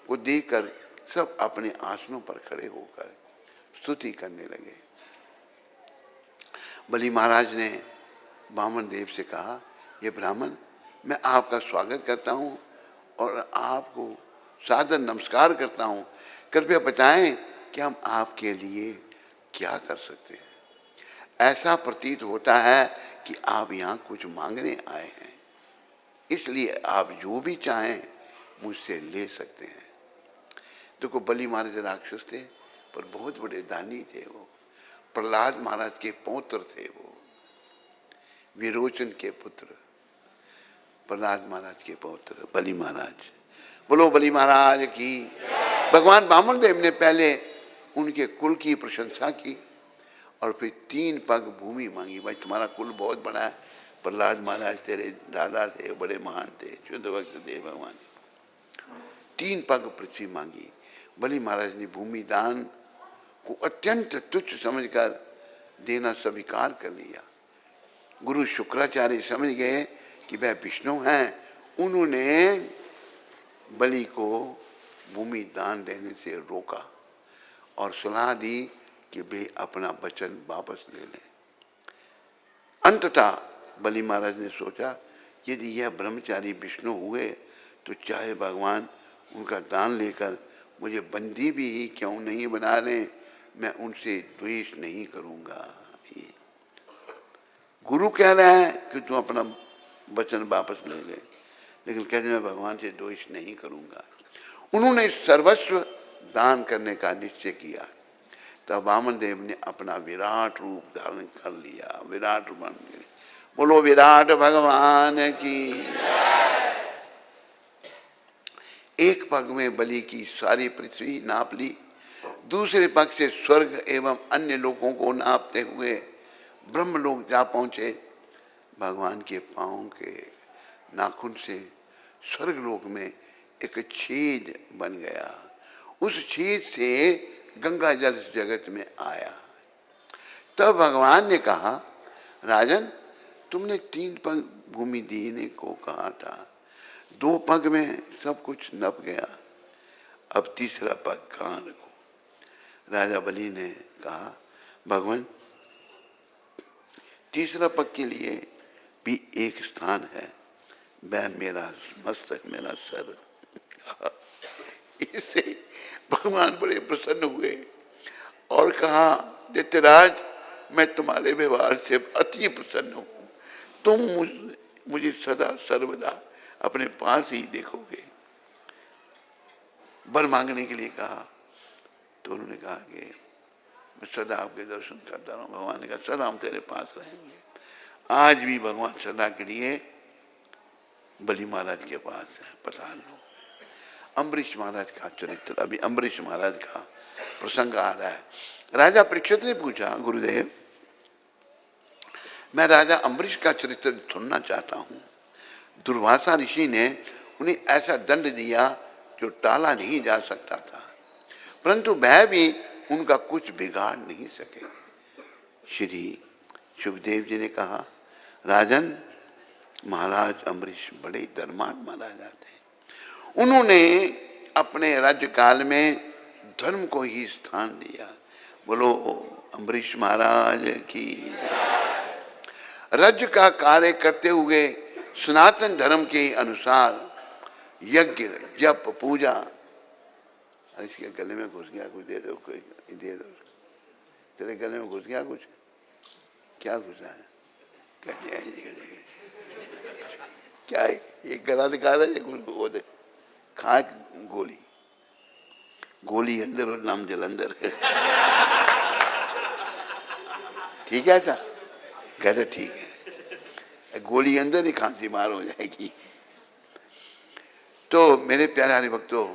को देखकर सब अपने आसनों पर खड़े होकर स्तुति करने लगे। बलि महाराज ने वामन देव से कहा, ये ब्राह्मण, मैं आपका स्वागत करता हूँ और आपको सादर नमस्कार करता हूँ। कृपया बताएं कि हम आपके लिए क्या कर सकते हैं। ऐसा प्रतीत होता है कि आप यहाँ कुछ मांगने आए हैं, इसलिए आप जो भी चाहें मुझसे ले सकते हैं। देखो, बलि महाराज राक्षस थे पर बहुत बड़े दानी थे। वो प्रहलाद महाराज के पौत्र थे। वो विरोचन के पुत्र प्रहलाद महाराज के पौत्र बलि महाराज। बोलो बलि महाराज की। भगवान वामन देव ने पहले उनके कुल की प्रशंसा की और फिर 3 पग भूमि मांगी। भाई तुम्हारा कुल बहुत बड़ा है, प्रहलाद महाराज तेरे दादा थे, बड़े महान थे, शुद्ध भक्त देव भगवान। 3 पग पृथ्वी मांगी। बलि महाराज ने भूमि दान को अत्यंत तुच्छ समझकर देना स्वीकार कर लिया। गुरु शुक्राचार्य समझ गए कि वह विष्णु हैं, उन्होंने बलि को भूमि दान देने से रोका और सलाह दी कि वे अपना वचन वापस ले लें। अंततः बलि महाराज ने सोचा, यदि यह ब्रह्मचारी विष्णु हुए तो चाहे भगवान उनका दान लेकर मुझे बंदी भी ही क्यों नहीं बना लें, मैं उनसे द्वेष नहीं करूंगा। गुरु कह रहा है कि तुम अपना वचन वापस ले ले, लेकिन कहते मैं भगवान से द्वेष नहीं करूंगा। उन्होंने सर्वस्व दान करने का निश्चय किया। तब वामन देव ने अपना विराट रूप धारण कर लिया। विराट रूप, बोलो विराट भगवान की। एक पग में बलि की सारी पृथ्वी नाप ली, दूसरे पग से स्वर्ग एवं अन्य लोगों को नापते हुए ब्रह्मलोक जा पहुंचे। भगवान के पांव के नाखून से स्वर्गलोक में एक छेद बन गया। उस छेद से गंगा जल जगत में आया। तब भगवान ने कहा, राजन तुमने 3 पग भूमि देने को कहा था, 2 पग में सब कुछ नप गया, अब तीसरा पग कहाँ रखो। राजा बलि ने कहा, भगवान तीसरा पग के लिए भी एक स्थान है, वह मेरा मस्तक, मेरा सर। इससे भगवान बड़े प्रसन्न हुए और कहा, दैत्यराज मैं तुम्हारे व्यवहार से अति प्रसन्न हूँ, तुम मुझे सदा सर्वदा अपने पास ही देखोगे। वर मांगने के लिए कहा तो उन्होंने कहा कि मैं सदा आपके दर्शन करता रहूँ। भगवान ने कहा, सदा हम तेरे पास रहेंगे। आज भी भगवान सदा के लिए बलि महाराज के पास है, पता लो। अम्बरीश महाराज का चरित्र, अभी अम्बरीश महाराज का प्रसंग आ रहा है। राजा परीक्षित ने पूछा, गुरुदेव मैं राजा अम्बरीश का चरित्र सुनना चाहता हूँ। दुर्वासा ऋषि ने उन्हें ऐसा दंड दिया जो टाला नहीं जा सकता था, परंतु वह भी उनका कुछ बिगाड़ नहीं सके। श्री सुखदेव जी ने कहा, राजन महाराज अम्बरीश बड़े धर्मात्मा महाराजा थे। उन्होंने अपने राज्य काल में धर्म को ही स्थान दिया। बोलो अम्बरीश महाराज की। राज्य का कार्य करते हुए सनातन धर्म के अनुसार यज्ञ जप पूजा। इसके गले में घुस गया, कुछ दे दो, कोई दे दो। तेरे गले में घुस गया कुछ, क्या घुसा है? क्या है ये? गला दिखा रहा है कुछ, वो दे खा गोली, गोली अंदर और नाम जलंधर। ठीक है था, कहते ठीक है, गोली अंदर ही खांसी मार हो जाएगी। तो मेरे प्यारे हरि भक्तों,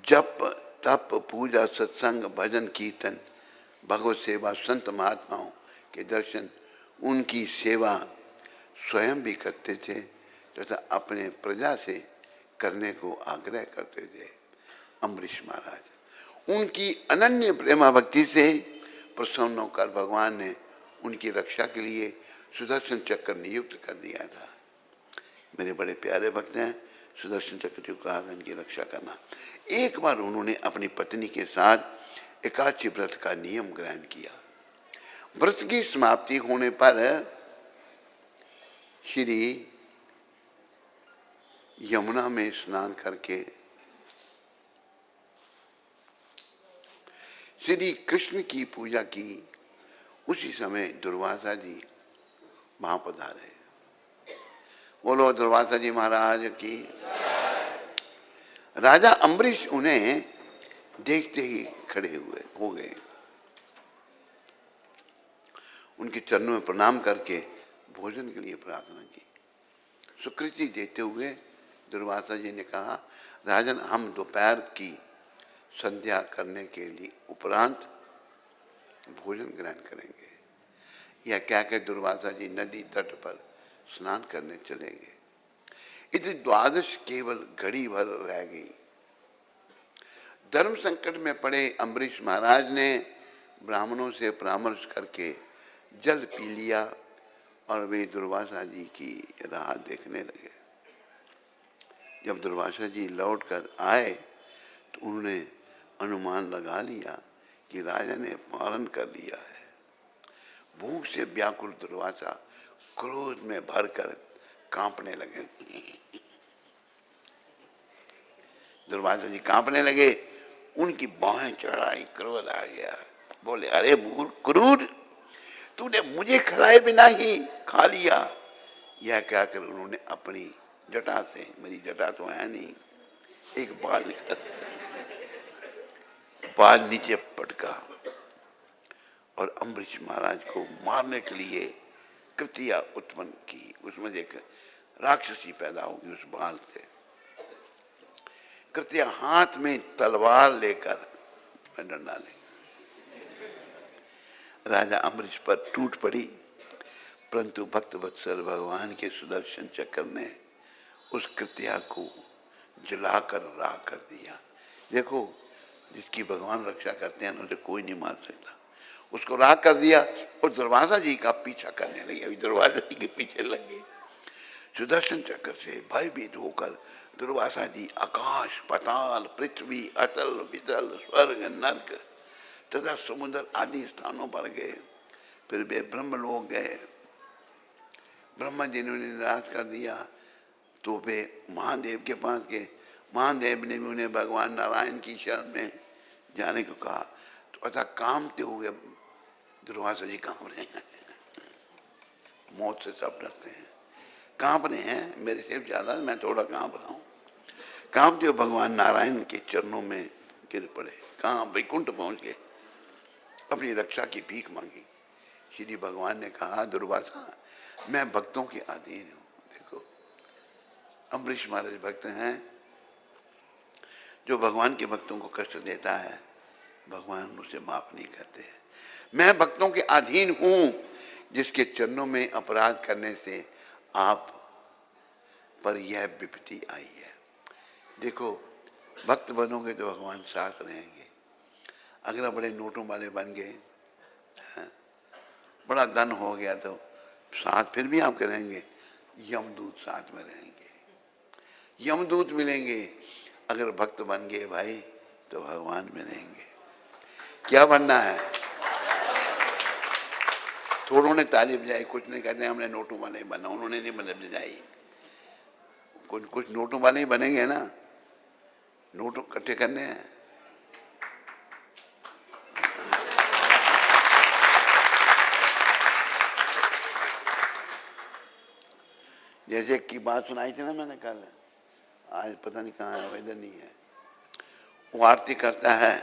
जप तप पूजा सत्संग भजन कीर्तन भगवत सेवा संत महात्माओं के दर्शन, उनकी सेवा स्वयं भी करते थे तथा अपने प्रजा से करने को आग्रह करते थे। अम्बरीश महाराज उनकी अनन्य प्रेमा भक्ति से प्रसन्न होकर भगवान ने उनकी रक्षा के लिए सुदर्शन चक्र नियुक्त कर दिया था। मेरे बड़े प्यारे भक्त हैं, सुदर्शन चक्र का इनकी रक्षा करना। एक बार उन्होंने अपनी पत्नी के साथ एकादशी व्रत का नियम ग्रहण किया। व्रत की समाप्ति होने पर श्री यमुना में स्नान करके श्री कृष्ण की पूजा की। उसी समय दुर्वासा जी वहां पधारे। बोलो दुर्वासा जी महाराज की। राजा अम्बरीश उन्हें देखते ही खड़े हो गए। उनके चरणों में प्रणाम करके भोजन के लिए प्रार्थना की। स्वीकृति देते हुए दुर्वासा जी ने कहा, राजन हम दोपहर की संध्या करने के लिए उपरांत भोजन ग्रहण करेंगे। या क्या क्या दुर्वासा जी नदी तट पर स्नान करने चलेंगे। इतनी द्वादश केवल घड़ी भर रह गई। धर्म संकट में पड़े अम्बरीश महाराज ने ब्राह्मणों से परामर्श करके जल पी लिया और वे दुर्वासा जी की राह देखने लगे। जब दुर्वासा जी लौटकर आए तो उन्होंने अनुमान लगा लिया कि राजा ने पालन कर लिया है। भूख से व्याकुल दुर्वासा क्रोध में भरकर कांपने लगे। दुर्वासा जी कांपने लगे, उनकी बाहें चढ़ाई, क्रोध आ गया। बोले, अरे मूर्ख क्रूर, तूने मुझे खिलाए बिना ही खा लिया। यह कहकर उन्होंने अपनी जटा से, मेरी जटा तो है नहीं, एक बाल नीचे पटका और अम्बरीश महाराज को मारने के लिए कृतिया उत्पन्न की। उसमें एक राक्षसी पैदा होगी उस बाल से। कृतिया हाथ में तलवार लेकर डंडा ले राजा अम्बरीश पर टूट पड़ी, परंतु भक्त वत्सल भगवान के सुदर्शन चक्र ने उस कृतिया को जलाकर राख कर दिया। देखो, जिसकी भगवान रक्षा करते हैं उसे कोई नहीं मार सकता। उसको राख कर दिया और दुर्वासा जी का पीछा करने लगे। अभी दुर्वासा जी के पीछे लगे। सुदर्शन चक्र से भयभीत होकर दुर्वासा जी आकाश, पाताल, पृथ्वी, अतल वितल, स्वर्ग, नरक तथा समुद्र आदि स्थानों पर गए। फिर वे ब्रह्मलोक गए। ब्रह्मा जी ने निराश कर दिया तो वे महादेव के पास गए। महादेव ने भी उन्हें भगवान नारायण की शरण में जाने को कहा। तो अतः कांपते हुए दुर्वासा जी कांप रहे हैं। मौत से सब डरते हैं, कांप रहे हैं। मेरे से ज्यादा मैं थोड़ा कांप रहा हूँ। कांपते हुए भगवान नारायण के चरणों में गिर पड़े। कहाँ? वैकुंठ पहुंच गए। अपनी रक्षा की भीख मांगी। श्री भगवान ने कहा, दुर्वासा, मैं भक्तों के अधीन हूँ। देखो, अम्बरीश महाराज भक्त हैं। जो भगवान के भक्तों को कष्ट देता है भगवान उसे माफ नहीं करते हैं। मैं भक्तों के अधीन हूं, जिसके चरणों में अपराध करने से आप पर यह विपत्ति आई है। देखो, भक्त बनोगे तो भगवान साथ रहेंगे। अगर बड़े नोटों वाले बन गए, बड़ा धन हो गया तो साथ फिर भी आप करेंगे। यमदूत साथ में रहेंगे, यमदूत मिलेंगे। अगर भक्त बन गए भाई तो भगवान मिलेंगे। क्या बनना है? थोड़ों ने ताली बजाई, कुछ ने कहते हैं हमने नोटों वाले ही बना। उन्होंने नहीं बजाई। कुछ नोटों वाले ही बनेंगे ना, नोट इकट्ठे करने हैं। जैसे की बात सुनाई थी ना मैंने कल, आज पता नहीं कहाँ है, इधर नहीं है। वो आरती करता है,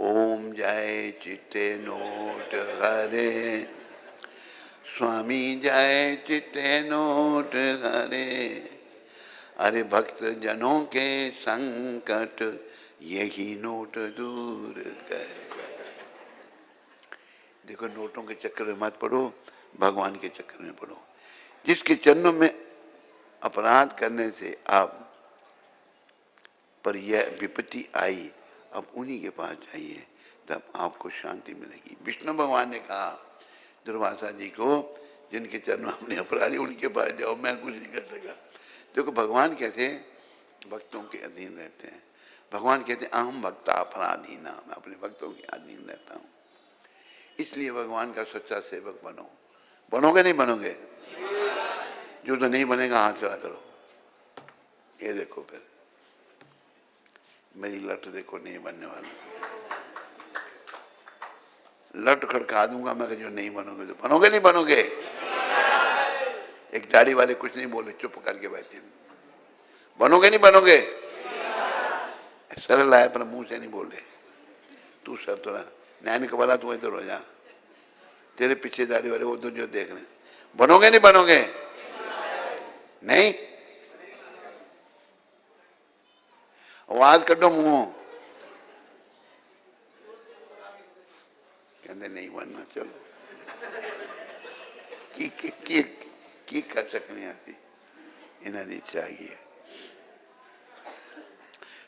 ओम जय चित्ते नोट हरे, स्वामी जय चित्ते नोट हरे, अरे भक्त जनों के संकट यही नोट दूर कर। देखो, नोटों के चक्कर में मत पड़ो, भगवान के चक्कर में पड़ो। जिसके चरणों में अपराध करने से आप पर यह विपत्ति आई, अब उन्हीं के पास जाइए, तब आपको शांति मिलेगी। विष्णु भगवान ने कहा दुर्वासा जी को, जिनके चरणों में हमने अपराधी उनके पास जाओ, मैं कुछ नहीं कर सका। देखो, भगवान कैसे भक्तों के अधीन रहते हैं। भगवान कहते हैं अहम भक्ता अपराधीना, मैं अपने भक्तों के अधीन रहता हूँ। इसलिए भगवान का सच्चा सेवक बनो। बनोगे नहीं बनोगे? जो तो नहीं बनेगा हाथ खड़ा करो। ये देखो, फिर मेरी लट देखो, नहीं बनने वाला। लट खड़का दूंगा मैं, जो नहीं बनोगे तो बनोगे नहीं बनोगे। एक दाढ़ी वाले कुछ नहीं बोले, चुप करके बैठे। बनोगे नहीं बनोगे? सरल है पर मुंह से नहीं बोले। तू सर थोड़ा नैन का वाला, तू इधर हो जा। तेरे पीछे दाढ़ी वाले वो तो जो देख रहे हैं। बनोगे नहीं बनोगे? नहीं, आवाज कटो मुंह। चलो की कर सकने आती इन्हें दी चाहिए।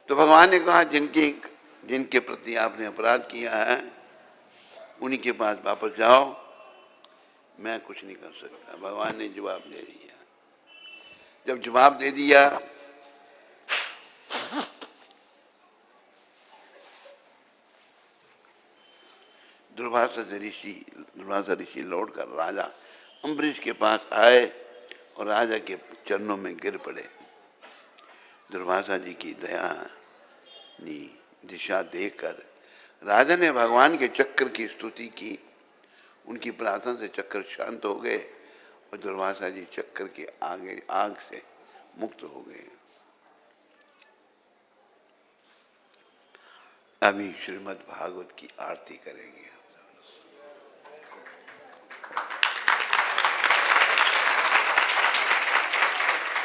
तो भगवान ने कहा जिनके प्रति आपने अपराध किया है उन्हीं के पास वापस जाओ, मैं कुछ नहीं कर सकता। भगवान ने जवाब दे दिया। जब जवाब दे दिया दुर्वासा ऋषि लौटकर राजा अम्बरीश के पास आए और राजा के चरणों में गिर पड़े। दुर्वासा जी की दया दिशा देखकर राजा ने भगवान के चक्र की स्तुति की। उनकी प्रार्थना से चक्र शांत हो गए और दुर्वासा जी चक्र के आगे आग से मुक्त हो गए। अभी श्रीमद् भागवत की आरती करेंगे।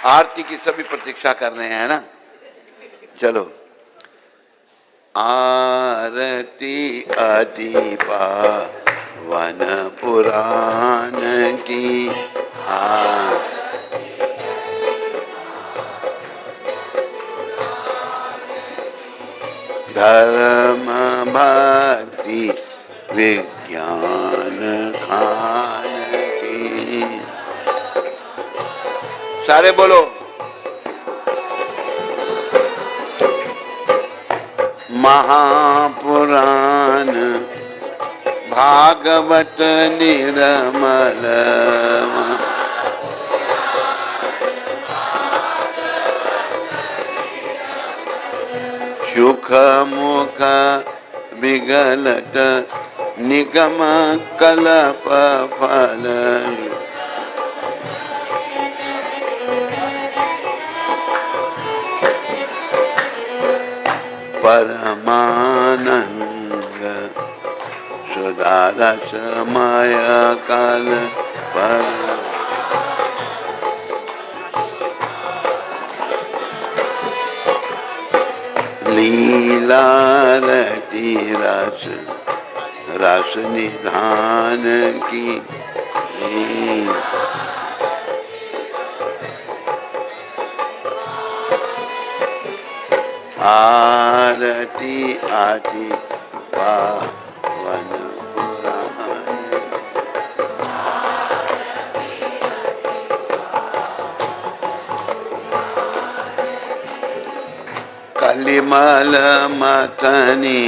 आरती की सभी प्रतीक्षा कर रहे हैं ना? चलो। आरती अति पावन पुराण की धर्म भक्ति विज्ञान खान की। सारे बोलो। महापुराण भागवत निर्मल सुख मुख विगलत निगम कल्प फल परमानंद सुधारस माया काल पर लीला रति रस रस निधान की। आरती आदि पावन पुराण कलिमल मतनी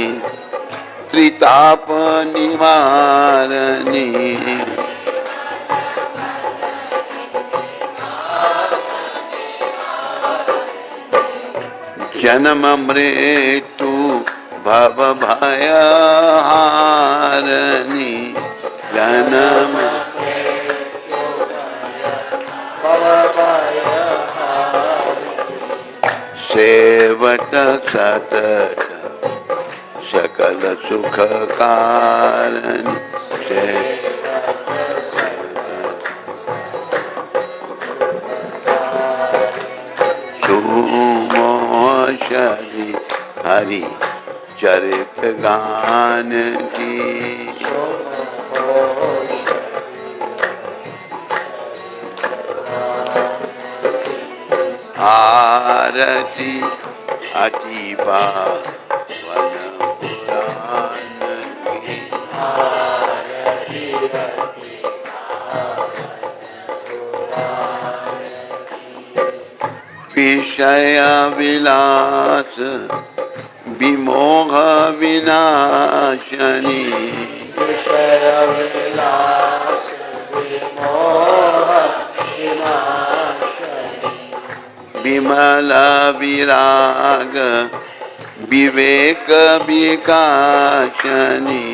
त्रिताप निवारणी जन्म मृत्यु भव भय हारनी जन्म सेवत सतत सकल सुख कारण सुमोषधि हरि चरित गान की। आरती अति पावन पुराण की। विषय विलास विमोह विनाशनी विषय विलास विमोह विनाशनी विमल विराग विवेक विकासनी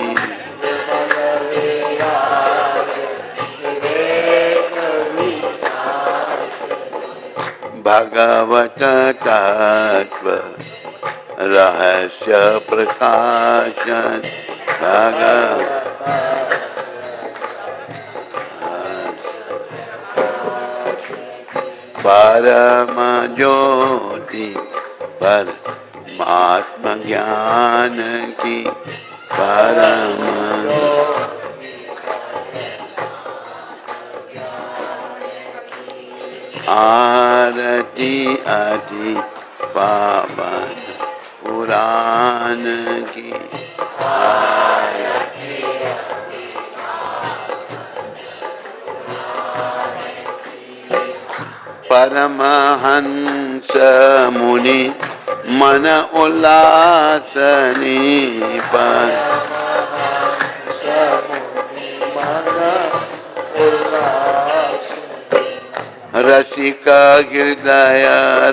भगवत तत्व रहस्य प्रकाशन परम ज्योति परमात्म ज्ञान की परम आरती अति पावन पुराण की आरती। परमहंस मुनि मन उल्लासनी पर रसिका हृदय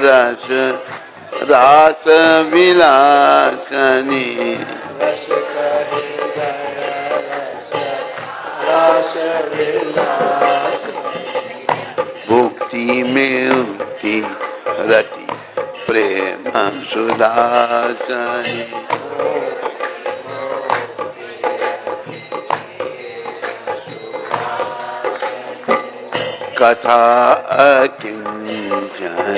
रस रास विलासनी। भुक्ति मुक्ति रति प्रेम सुधासनी। कथा अकिंचन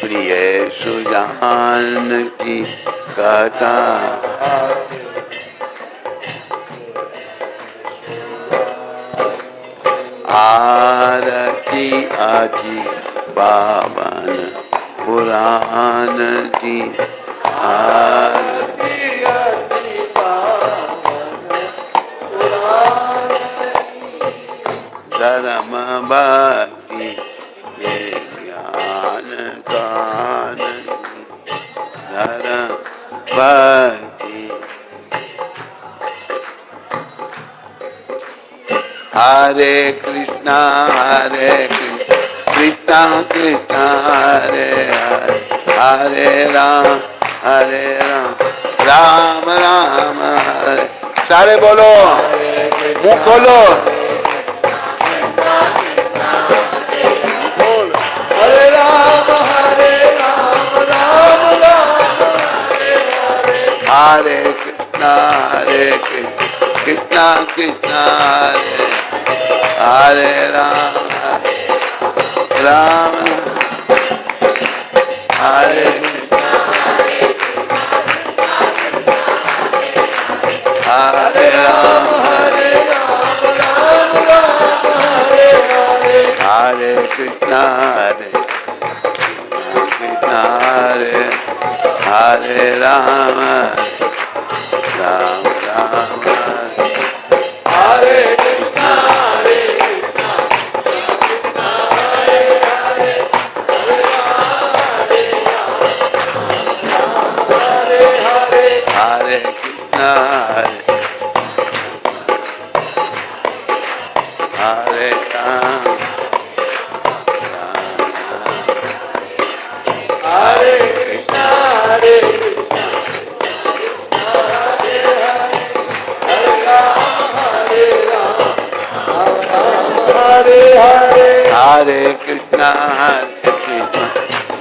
प्रिय सुजान की कथा। आरती अति पावन पुराण की आरती अति पावन पुराण की। धर्म भक्ति ये ज्ञान कान की। धर्म भक्ति हरे कृष्णा कृष्णा कृष्णा हरे हरे हरे राम राम राम हरे। सारे बोलो, मुंह खोलो। हरे राम राम राम हरे कृष्णा कृष्णा कृष्णा हरे राम राम हरे हरे राम राम राम हरे कृष्णा कृष्णा हरे राम राम राम हरे कृष्णा हरे कृष्णा हरे राम हरे कृष्णा हरे हरे कृष्णा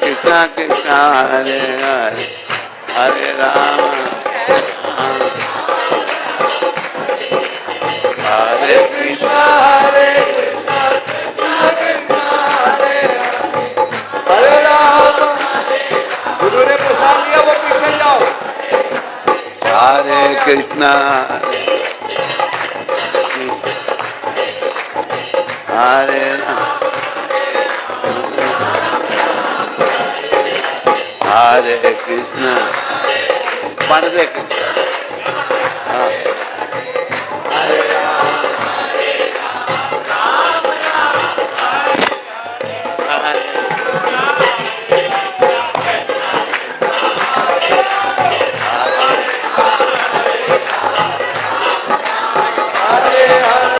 कृष्णा कृष्णा हरे हरे हरे राम हरे कृष्णा कृष्णा कृष्णा हरे हरे राम। गुरु ने प्रसाद दिया, वो पीछे जाओ। हरे कृष्णा हरे राम हरे कृष्णा। पढ़ दे कृष्णा। हाँ